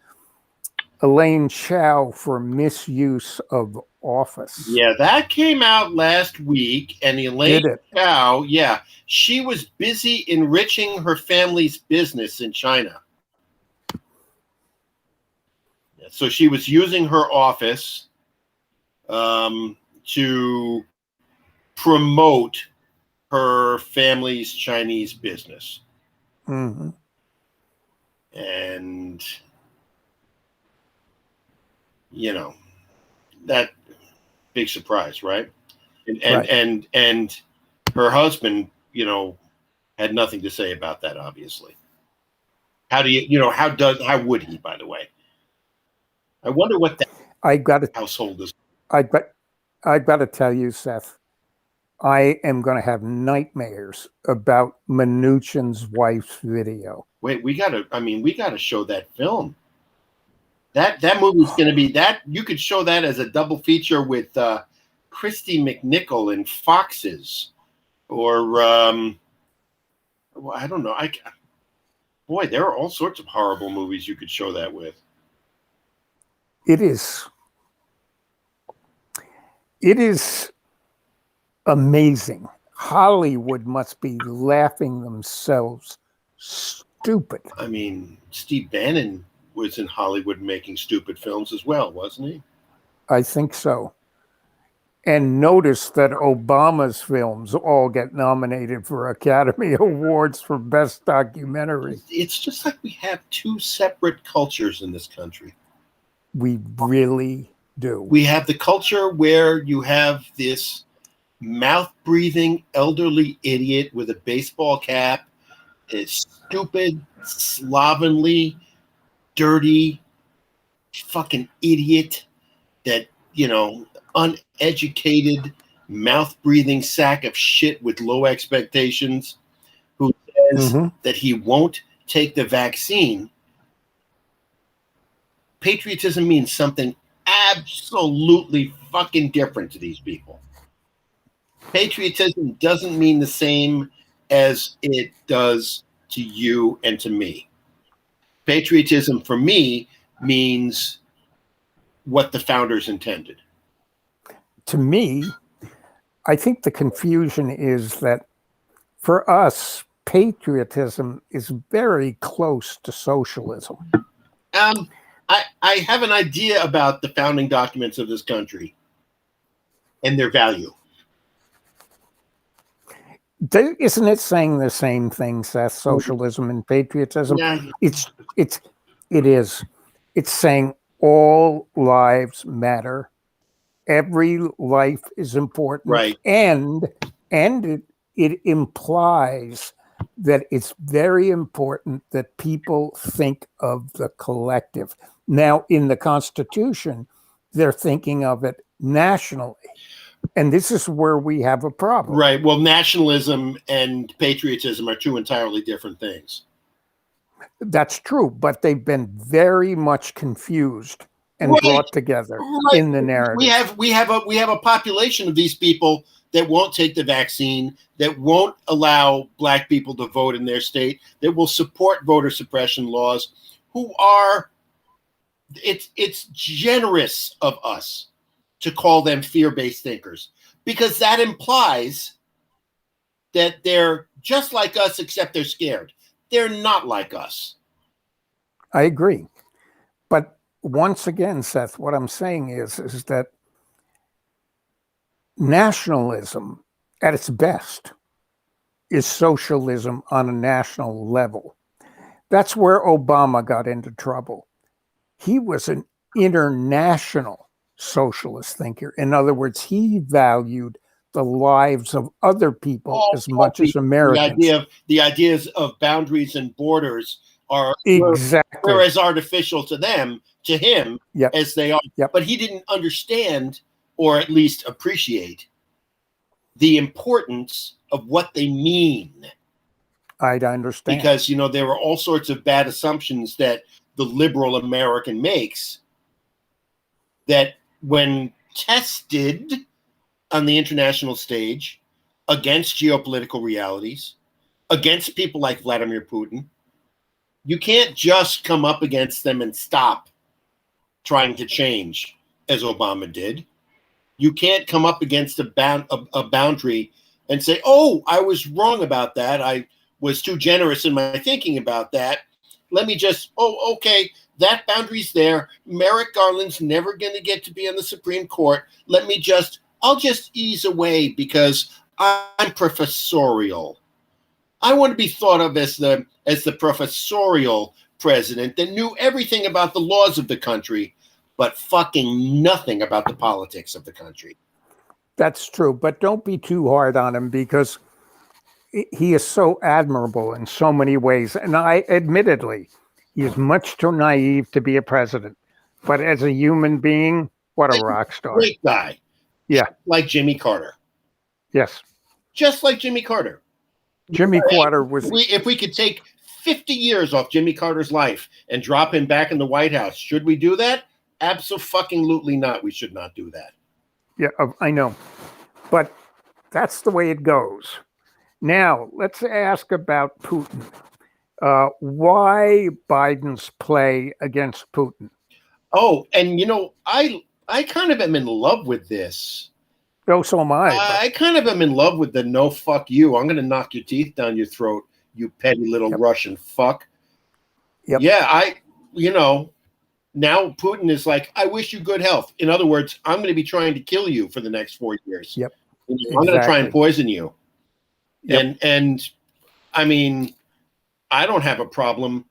Elaine Chao for misuse of office. Yeah, that came out last week, and Elaine Chao, she was busy enriching her family's business in China. So she was using her office to promote her family's Chinese business. Mm-hmm. And, that big surprise, right? And her husband, had nothing to say about that, obviously. How would he, by the way? I wonder what that household is. I got to tell you, Seth, I am going to have nightmares about Mnuchin's wife's video. Wait, we got to show that film. That movie's going to be that. You could show that as a double feature with Christy McNichol in Foxes, or well, I don't know. Boy, there are all sorts of horrible movies you could show that with. It is amazing. Hollywood must be laughing themselves stupid. I mean, Steve Bannon was in Hollywood making stupid films as well, wasn't he? I think so. And notice that Obama's films all get nominated for Academy Awards for Best Documentary. It's just like we have two separate cultures in this country. We really do. We have the culture where you have this mouth-breathing elderly idiot with a baseball cap, a stupid, slovenly, dirty, fucking idiot that, uneducated, mouth-breathing sack of shit with low expectations who says that he won't take the vaccine. Patriotism means something absolutely fucking different to these people. Patriotism doesn't mean the same as it does to you and to me. Patriotism for me means what the founders intended. To me, I think the confusion is that for us, patriotism is very close to socialism. I have an idea about the founding documents of this country and their value. Isn't it saying the same thing, Seth? Socialism and patriotism? Yeah. It is. It's saying all lives matter. Every life is important. Right. And it implies that it's very important that people think of the collective. Now, in the Constitution, they're thinking of it nationally. And this is where we have a problem. Right. Well, nationalism and patriotism are two entirely different things. That's true, but they've been very much confused and brought together in the narrative. We have a population of these people that won't take the vaccine, that won't allow black people to vote in their state, that will support voter suppression laws, who are it's generous of us to call them fear-based thinkers, because that implies that they're just like us, except they're scared. They're not like us. I agree. But once again, Seth, what I'm saying is that nationalism at its best is socialism on a national level. That's where Obama got into trouble. He was an international socialist thinker. In other words, he valued the lives of other people as much as Americans. The ideas of boundaries and borders are exactly we're as artificial to them, to him, as they are. Yep. But he didn't understand, or at least appreciate, the importance of what they mean. I understand. Because, there are all sorts of bad assumptions that the liberal American makes that when tested on the international stage against geopolitical realities, against people like Vladimir Putin, you can't just come up against them and stop trying to change, as Obama did. You can't come up against a boundary and say, oh, I was wrong about that. I was too generous in my thinking about that. Let me just, okay, that boundary's there. Merrick Garland's never going to get to be on the Supreme Court. I'll just ease away because I'm professorial. I want to be thought of as the professorial president that knew everything about the laws of the country, but fucking nothing about the politics of the country. That's true, but don't be too hard on him, because he is so admirable in so many ways. And admittedly, he is much too naive to be a president. But as a human being, what a rock star. Great guy. Yeah. Like Jimmy Carter. Yes. Just like Jimmy Carter. Jimmy Carter was... If we could take 50 years off Jimmy Carter's life and drop him back in the White House, should we do that? Abso-fucking-lutely not. We should not do that. Yeah, I know. But that's the way it goes. Now, let's ask about Putin. Why Biden's play against Putin? Oh, and I kind of am in love with this. Oh, so am I. I kind of am in love with the no fuck you. I'm going to knock your teeth down your throat, you petty little Russian fuck. Yep. Yeah, now Putin is like, I wish you good health. In other words, I'm going to be trying to kill you for the next 4 years. Yep. I'm going to try and poison you. Yep. And I mean, I don't have a problem,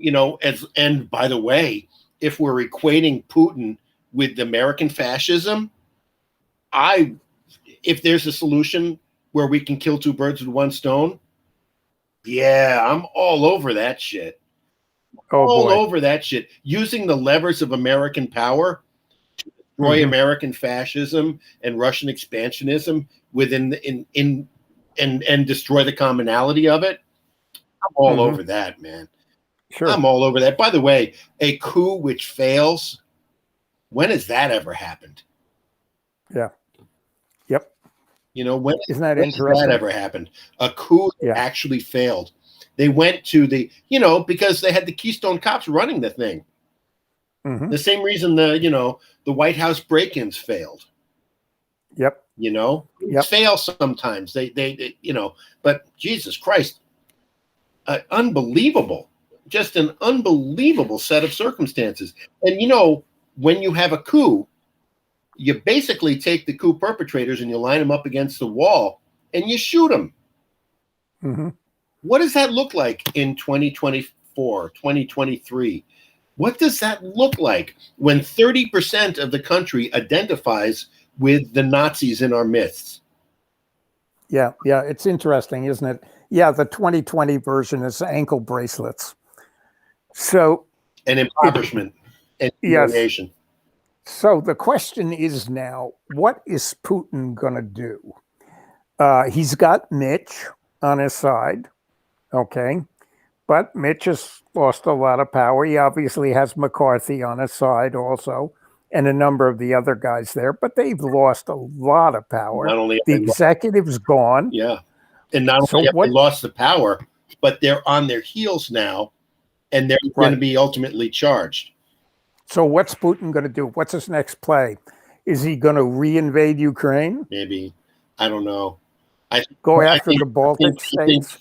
and by the way, if we're equating Putin with American fascism, if there's a solution where we can kill two birds with one stone, yeah, I'm all over that shit. Over that shit. Using the levers of American power to destroy American fascism and Russian expansionism and destroy the commonality of it. I'm all over that, man. Sure. I'm all over that. By the way, a coup which fails, when has that ever happened? Yeah. Yep. When Isn't that when interesting? has that ever happened? A coup that actually failed. They went to because they had the Keystone Cops running the thing. The same reason the White House break-ins failed. Yep. Fail sometimes. They but Jesus Christ, unbelievable. Just an unbelievable set of circumstances. And when you have a coup, you basically take the coup perpetrators and you line them up against the wall and you shoot them. What does that look like in 2024, 2023? What does that look like when 30% of the country identifies with the Nazis in our midst? Yeah, it's interesting, isn't it? Yeah, the 2020 version is ankle bracelets. So, and impoverishment and humiliation. So the question is now, what is Putin going to do? He's got Mitch on his side, okay? But Mitch has lost a lot of power. He obviously has McCarthy on his side also, and a number of the other guys there, but they've lost a lot of power. Not only the executive's gone. Yeah. And not only have they lost the power, but they're on their heels now, and they're going to be ultimately charged. So what's Putin going to do? What's his next play? Is he going to reinvade Ukraine? Maybe. I don't know. Go after the Baltic states?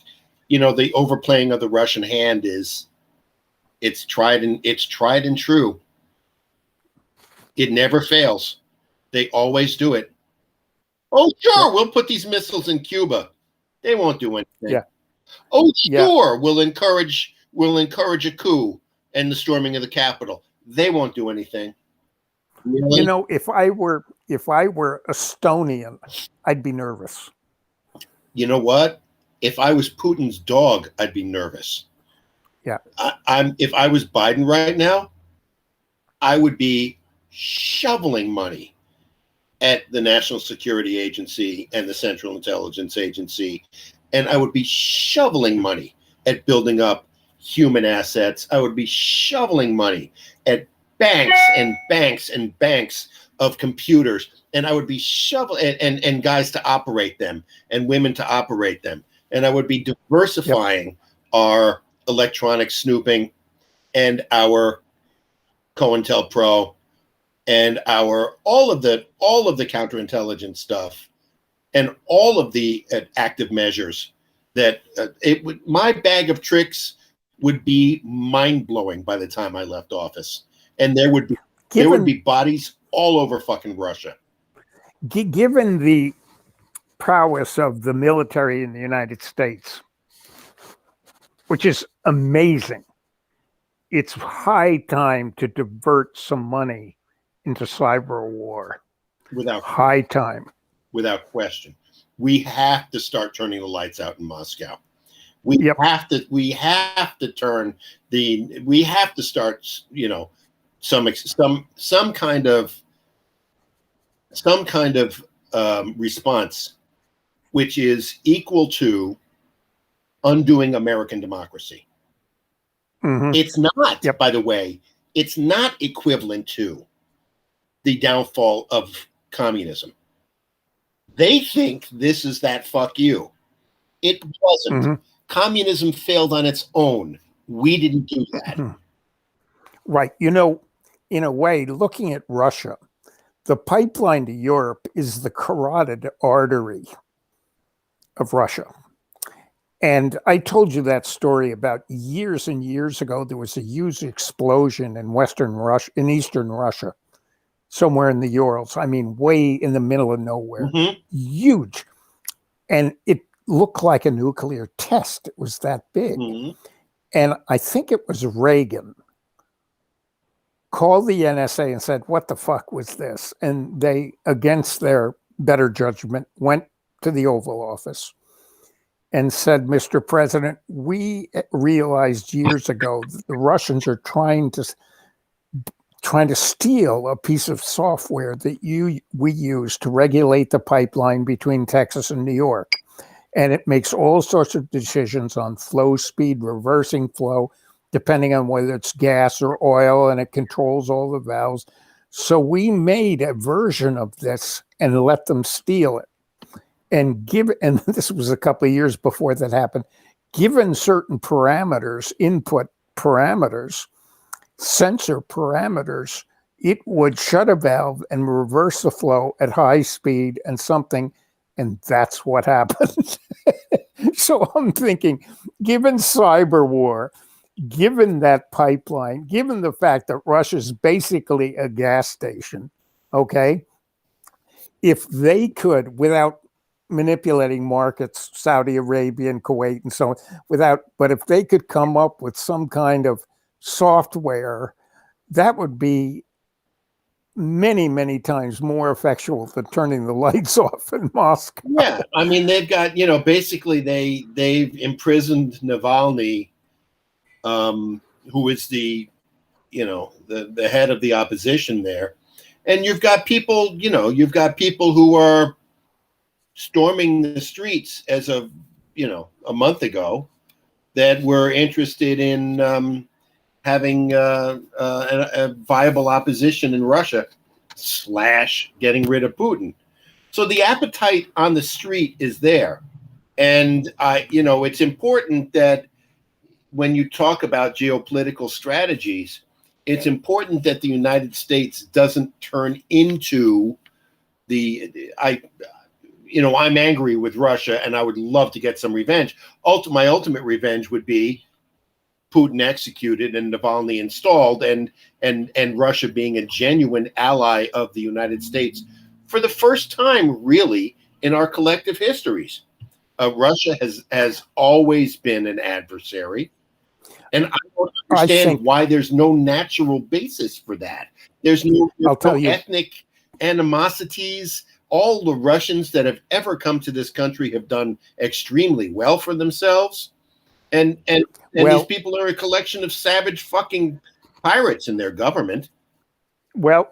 The overplaying of the Russian hand it's tried and true. It never fails. They always do it. Oh, sure, we'll put these missiles in Cuba. They won't do anything. Yeah. Oh, sure, we'll encourage a coup and the storming of the Capitol. They won't do anything. Really? If I were Estonian, I'd be nervous. You know what? If I was Putin's dog, I'd be nervous. Yeah. If I was Biden right now, I would be shoveling money at the National Security Agency and the Central Intelligence Agency, and I would be shoveling money at building up human assets. I would be shoveling money at banks and banks and banks of computers, and I would be shoveling and guys to operate them and women to operate them, and I would be diversifying our electronic snooping and our COINTELPRO and all of the counterintelligence stuff and all of the active measures that my bag of tricks would be mind-blowing by the time I left office. And there would be bodies all over fucking Russia. Given the prowess of the military in the United States, which is amazing, it's high time to divert some money into cyber war. High time. Without question. We have to start turning the lights out in Moscow. We have to start, some kind of response which is equal to undoing American democracy. It's not, by the way, it's not equivalent to the downfall of communism. They think this is that fuck you. It wasn't. Mhm. Communism failed on its own. We didn't do that. Right. You know, in a way, looking at Russia, the pipeline to Europe is the carotid artery of Russia. And I told you that story about years and years ago. There was a huge explosion in Eastern Russia, somewhere in the Urals. I mean, way in the middle of nowhere. Mhm. Huge. And it looked like a nuclear test. It was that big. Mhm. And I think it was Reagan called the NSA and said, what the fuck was this? And they, against their better judgment, went to the Oval Office and said, Mr. President, we realized years ago that the Russians are trying to steal a piece of software that we use to regulate the pipeline between Texas and New York. And it makes all sorts of decisions on flow speed, reversing flow, depending on whether it's gas or oil, and it controls all the valves. So we made a version of this and let them steal it. And this was a couple of years before that happened, given certain parameters, input parameters, sensor parameters, it would shut a valve and reverse the flow at high speed and something. And that's what happened. So I'm thinking, given cyber war, given that pipeline, given the fact that Russia's basically a gas station, okay, if they could, without manipulating markets, Saudi Arabia and Kuwait and so on, but if they could come up with some kind of software, that would be many, many times more effectual than turning the lights off in Moscow. Yeah, I mean, they've got, basically they've imprisoned Navalny, who is the head of the opposition there, and you've got people who are storming the streets as of a month ago that were interested in having a viable opposition in Russia / getting rid of Putin. So the appetite on the street is there. And it's important that when you talk about geopolitical strategies, it's important that the United States doesn't turn into I'm angry with Russia and I would love to get some revenge. My ultimate revenge would be Putin executed and Navalny installed, and Russia being a genuine ally of the United States for the first time, really, in our collective histories. Russia has always been an adversary, and I don't understand why there's no natural basis for that. There's no ethnic animosities. All the Russians that have ever come to this country have done extremely well for themselves. And these people are a collection of savage fucking pirates in their government. Well,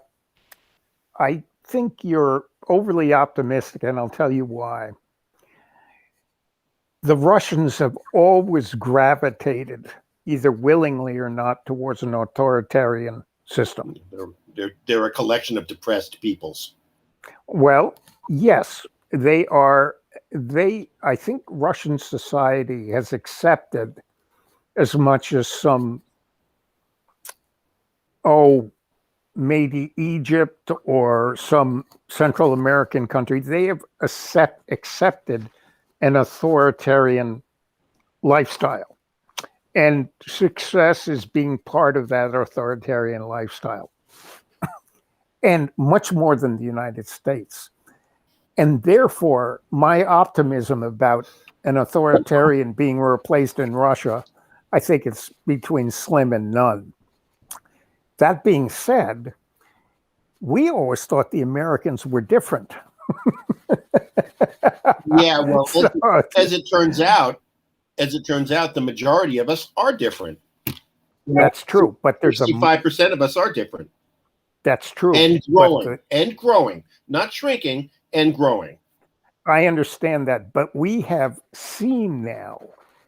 I think you're overly optimistic, and I'll tell you why. The Russians have always gravitated, either willingly or not, towards an authoritarian system. They're a collection of depressed peoples. Well, yes, they are. I think Russian society has accepted as much as some, maybe Egypt or some Central American country. They have accepted an authoritarian lifestyle. And success is being part of that authoritarian lifestyle. And much more than the United States. And therefore, my optimism about an authoritarian being replaced in Russia, I think it's between slim and none. That being said, we always thought the Americans were different. Yeah, well, as it turns out, the majority of us are different. That's true, but there's 65% of us are different. That's true. And growing, not shrinking, and growing. I understand that, but we have seen now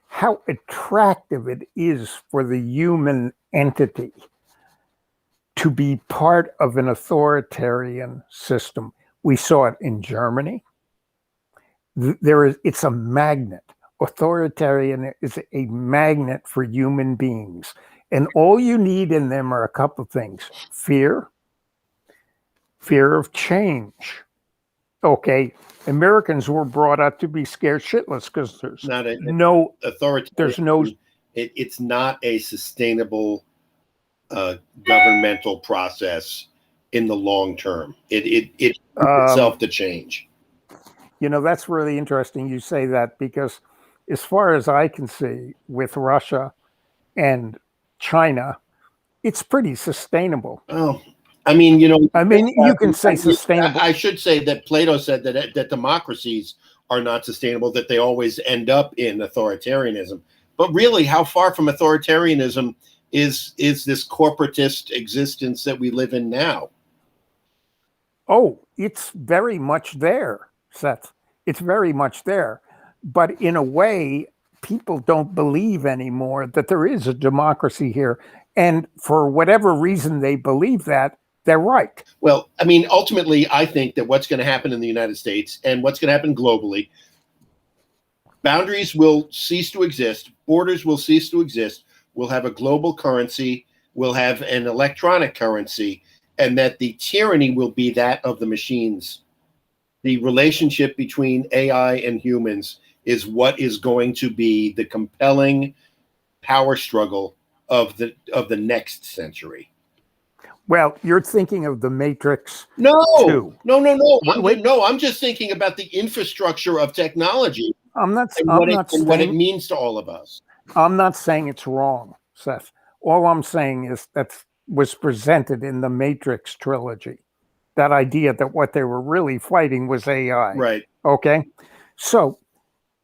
how attractive it is for the human entity to be part of an authoritarian system. We saw it in Germany. It's a magnet. Authoritarian is a magnet for human beings. And all you need in them are a couple of things: fear of change. Okay, Americans were brought up to be scared shitless because there's it's not a sustainable governmental process in the long term. It itself to change. That's really interesting you say that, because as far as I can see, with Russia and China, it's pretty sustainable. Oh, I mean, you can say sustainable. I should say that Plato said that democracies are not sustainable, that they always end up in authoritarianism. But really, how far from authoritarianism is this corporatist existence that we live in now? Oh, it's very much there, Seth. It's very much there. But in a way, people don't believe anymore that there is a democracy here. And for whatever reason they believe that, they're right. Well, I mean, ultimately, I think that what's going to happen in the United States and what's going to happen globally, boundaries will cease to exist, borders will cease to exist, we'll have a global currency, we'll have an electronic currency, and that the tyranny will be that of the machines. The relationship between AI and humans is what is going to be the compelling power struggle of the next century. Well, you're thinking of the Matrix. No. 2. No. I'm just thinking about the infrastructure of technology. What it means to all of us. I'm not saying it's wrong, Seth. All I'm saying is that was presented in the Matrix trilogy. That idea that what they were really fighting was AI. Right. Okay. So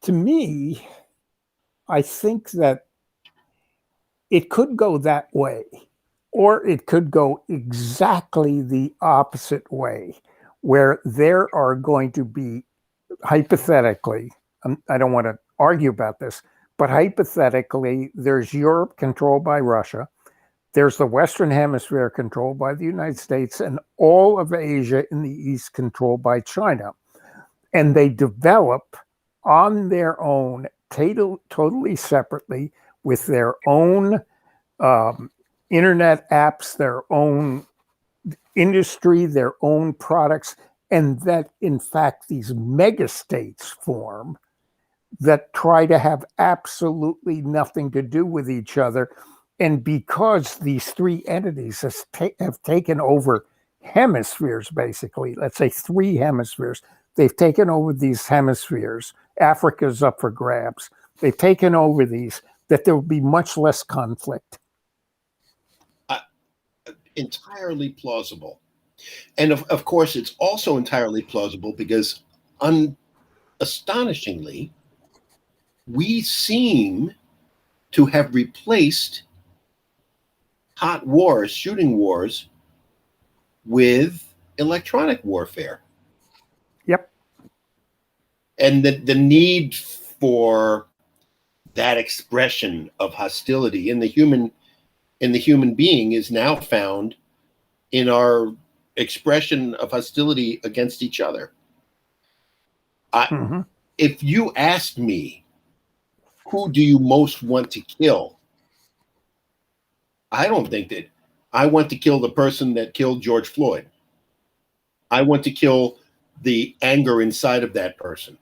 to me, I think that it could go that way, or it could go exactly the opposite way, where there are going to be, hypothetically, I don't want to argue about this, but hypothetically, there's Europe controlled by Russia. There's the Western Hemisphere controlled by the United States, and all of Asia in the East controlled by China. And they develop on their own, totally separately, with their own internet apps, their own industry, their own products, and that, in fact, these mega states form that try to have absolutely nothing to do with each other. And because these three entities have taken over hemispheres, basically, let's say 3 hemispheres, they've taken over these hemispheres. Africa's up for grabs. They've taken over these, that there will be much less conflict. Entirely plausible. And of course, it's also entirely plausible because, astonishingly, we seem to have replaced hot wars, shooting wars, with electronic warfare. Yep. And the need for that expression of hostility in the human being is now found in our expression of hostility against each other. If you asked me, who do you most want to kill? I don't think that I want to kill the person that killed George Floyd. I want to kill the anger inside of that person.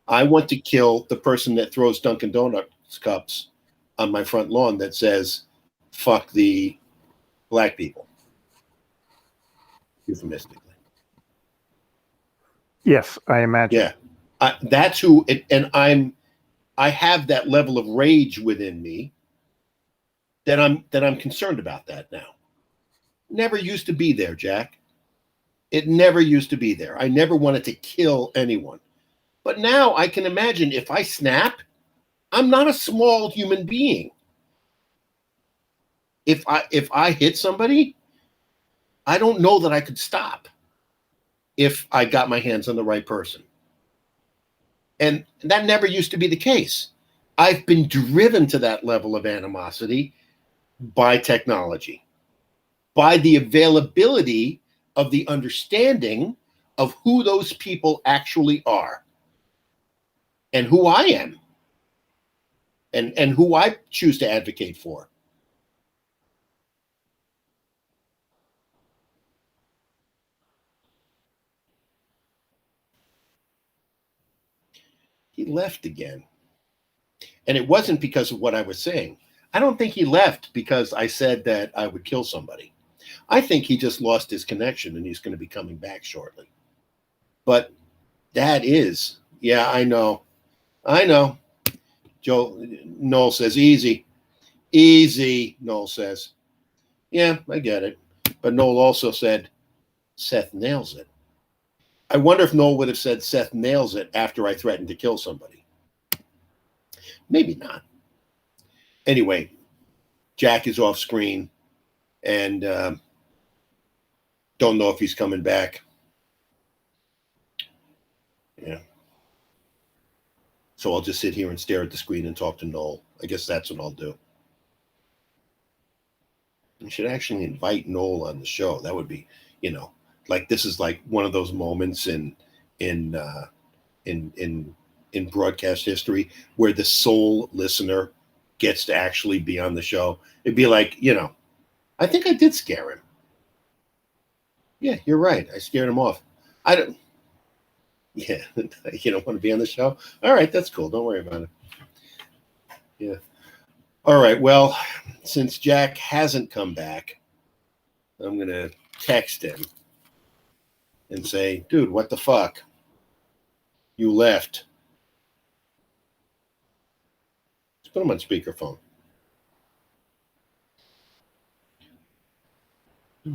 I want to kill the person that throws Dunkin' Donuts cups on my front lawn that says, fuck the black people. Euphemistically. Yes, I imagine. Yeah. That's who, and I have that level of rage within me that I'm concerned about that now. Never used to be there, Jack. It never used to be there. I never wanted to kill anyone. But now I can imagine if I snap, I'm not a small human being. If I hit somebody, I don't know that I could stop if I got my hands on the right person. And that never used to be the case. I've been driven to that level of animosity by technology, by the availability of the understanding of who those people actually are and who I am and who I choose to advocate for. He left again. And it wasn't because of what I was saying. I don't think he left because I said that I would kill somebody. I think he just lost his connection and he's going to be coming back shortly. But that is, yeah, I know. Noel says, easy. Noel says. Yeah, I get it. But Noel also said, Seth nails it. I wonder if Noel would have said Seth nails it after I threatened to kill somebody. Maybe not. Anyway, Jack is off screen and don't know if he's coming back. Yeah. So I'll just sit here and stare at the screen and talk to Noel. I guess that's what I'll do. You should actually invite Noel on the show. That would be, like this is like one of those moments in broadcast history where the sole listener gets to actually be on the show. It'd be like, I think I did scare him. Yeah, you're right. I scared him off. Yeah, you don't want to be on the show? All right, that's cool. Don't worry about it. Yeah. All right, well, since Jack hasn't come back, I'm going to text him and say, dude, what the fuck? You left. Let's put him on speakerphone.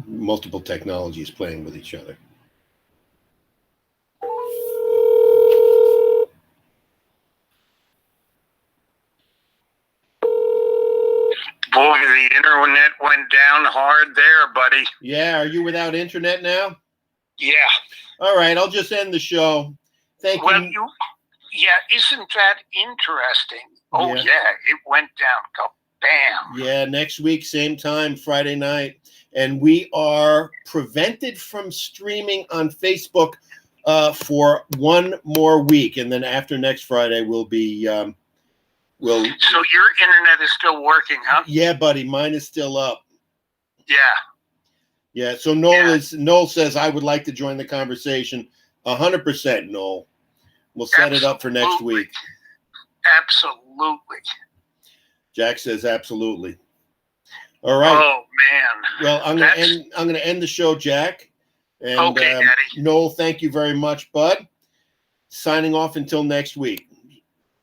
Multiple technologies playing with each other. Boy, the internet went down hard there, buddy. Yeah, are you without internet now? Yeah. All right, I'll just end the show. Thank you. Yeah, isn't that interesting? Oh, yeah, it went down. Bam. Yeah, next week, same time, Friday night. And we are prevented from streaming on Facebook for one more week. And then after next Friday, we'll be... So your internet is still working, huh? Yeah, buddy, mine is still up. Yeah. Yeah, so Noel says, I would like to join the conversation. 100%, Noel. We'll set it up for next week. Absolutely. Jack says absolutely. All right. Oh man. Well, I'm gonna end the show, Jack. And okay, Daddy. Noel, thank you very much, bud. Signing off until next week.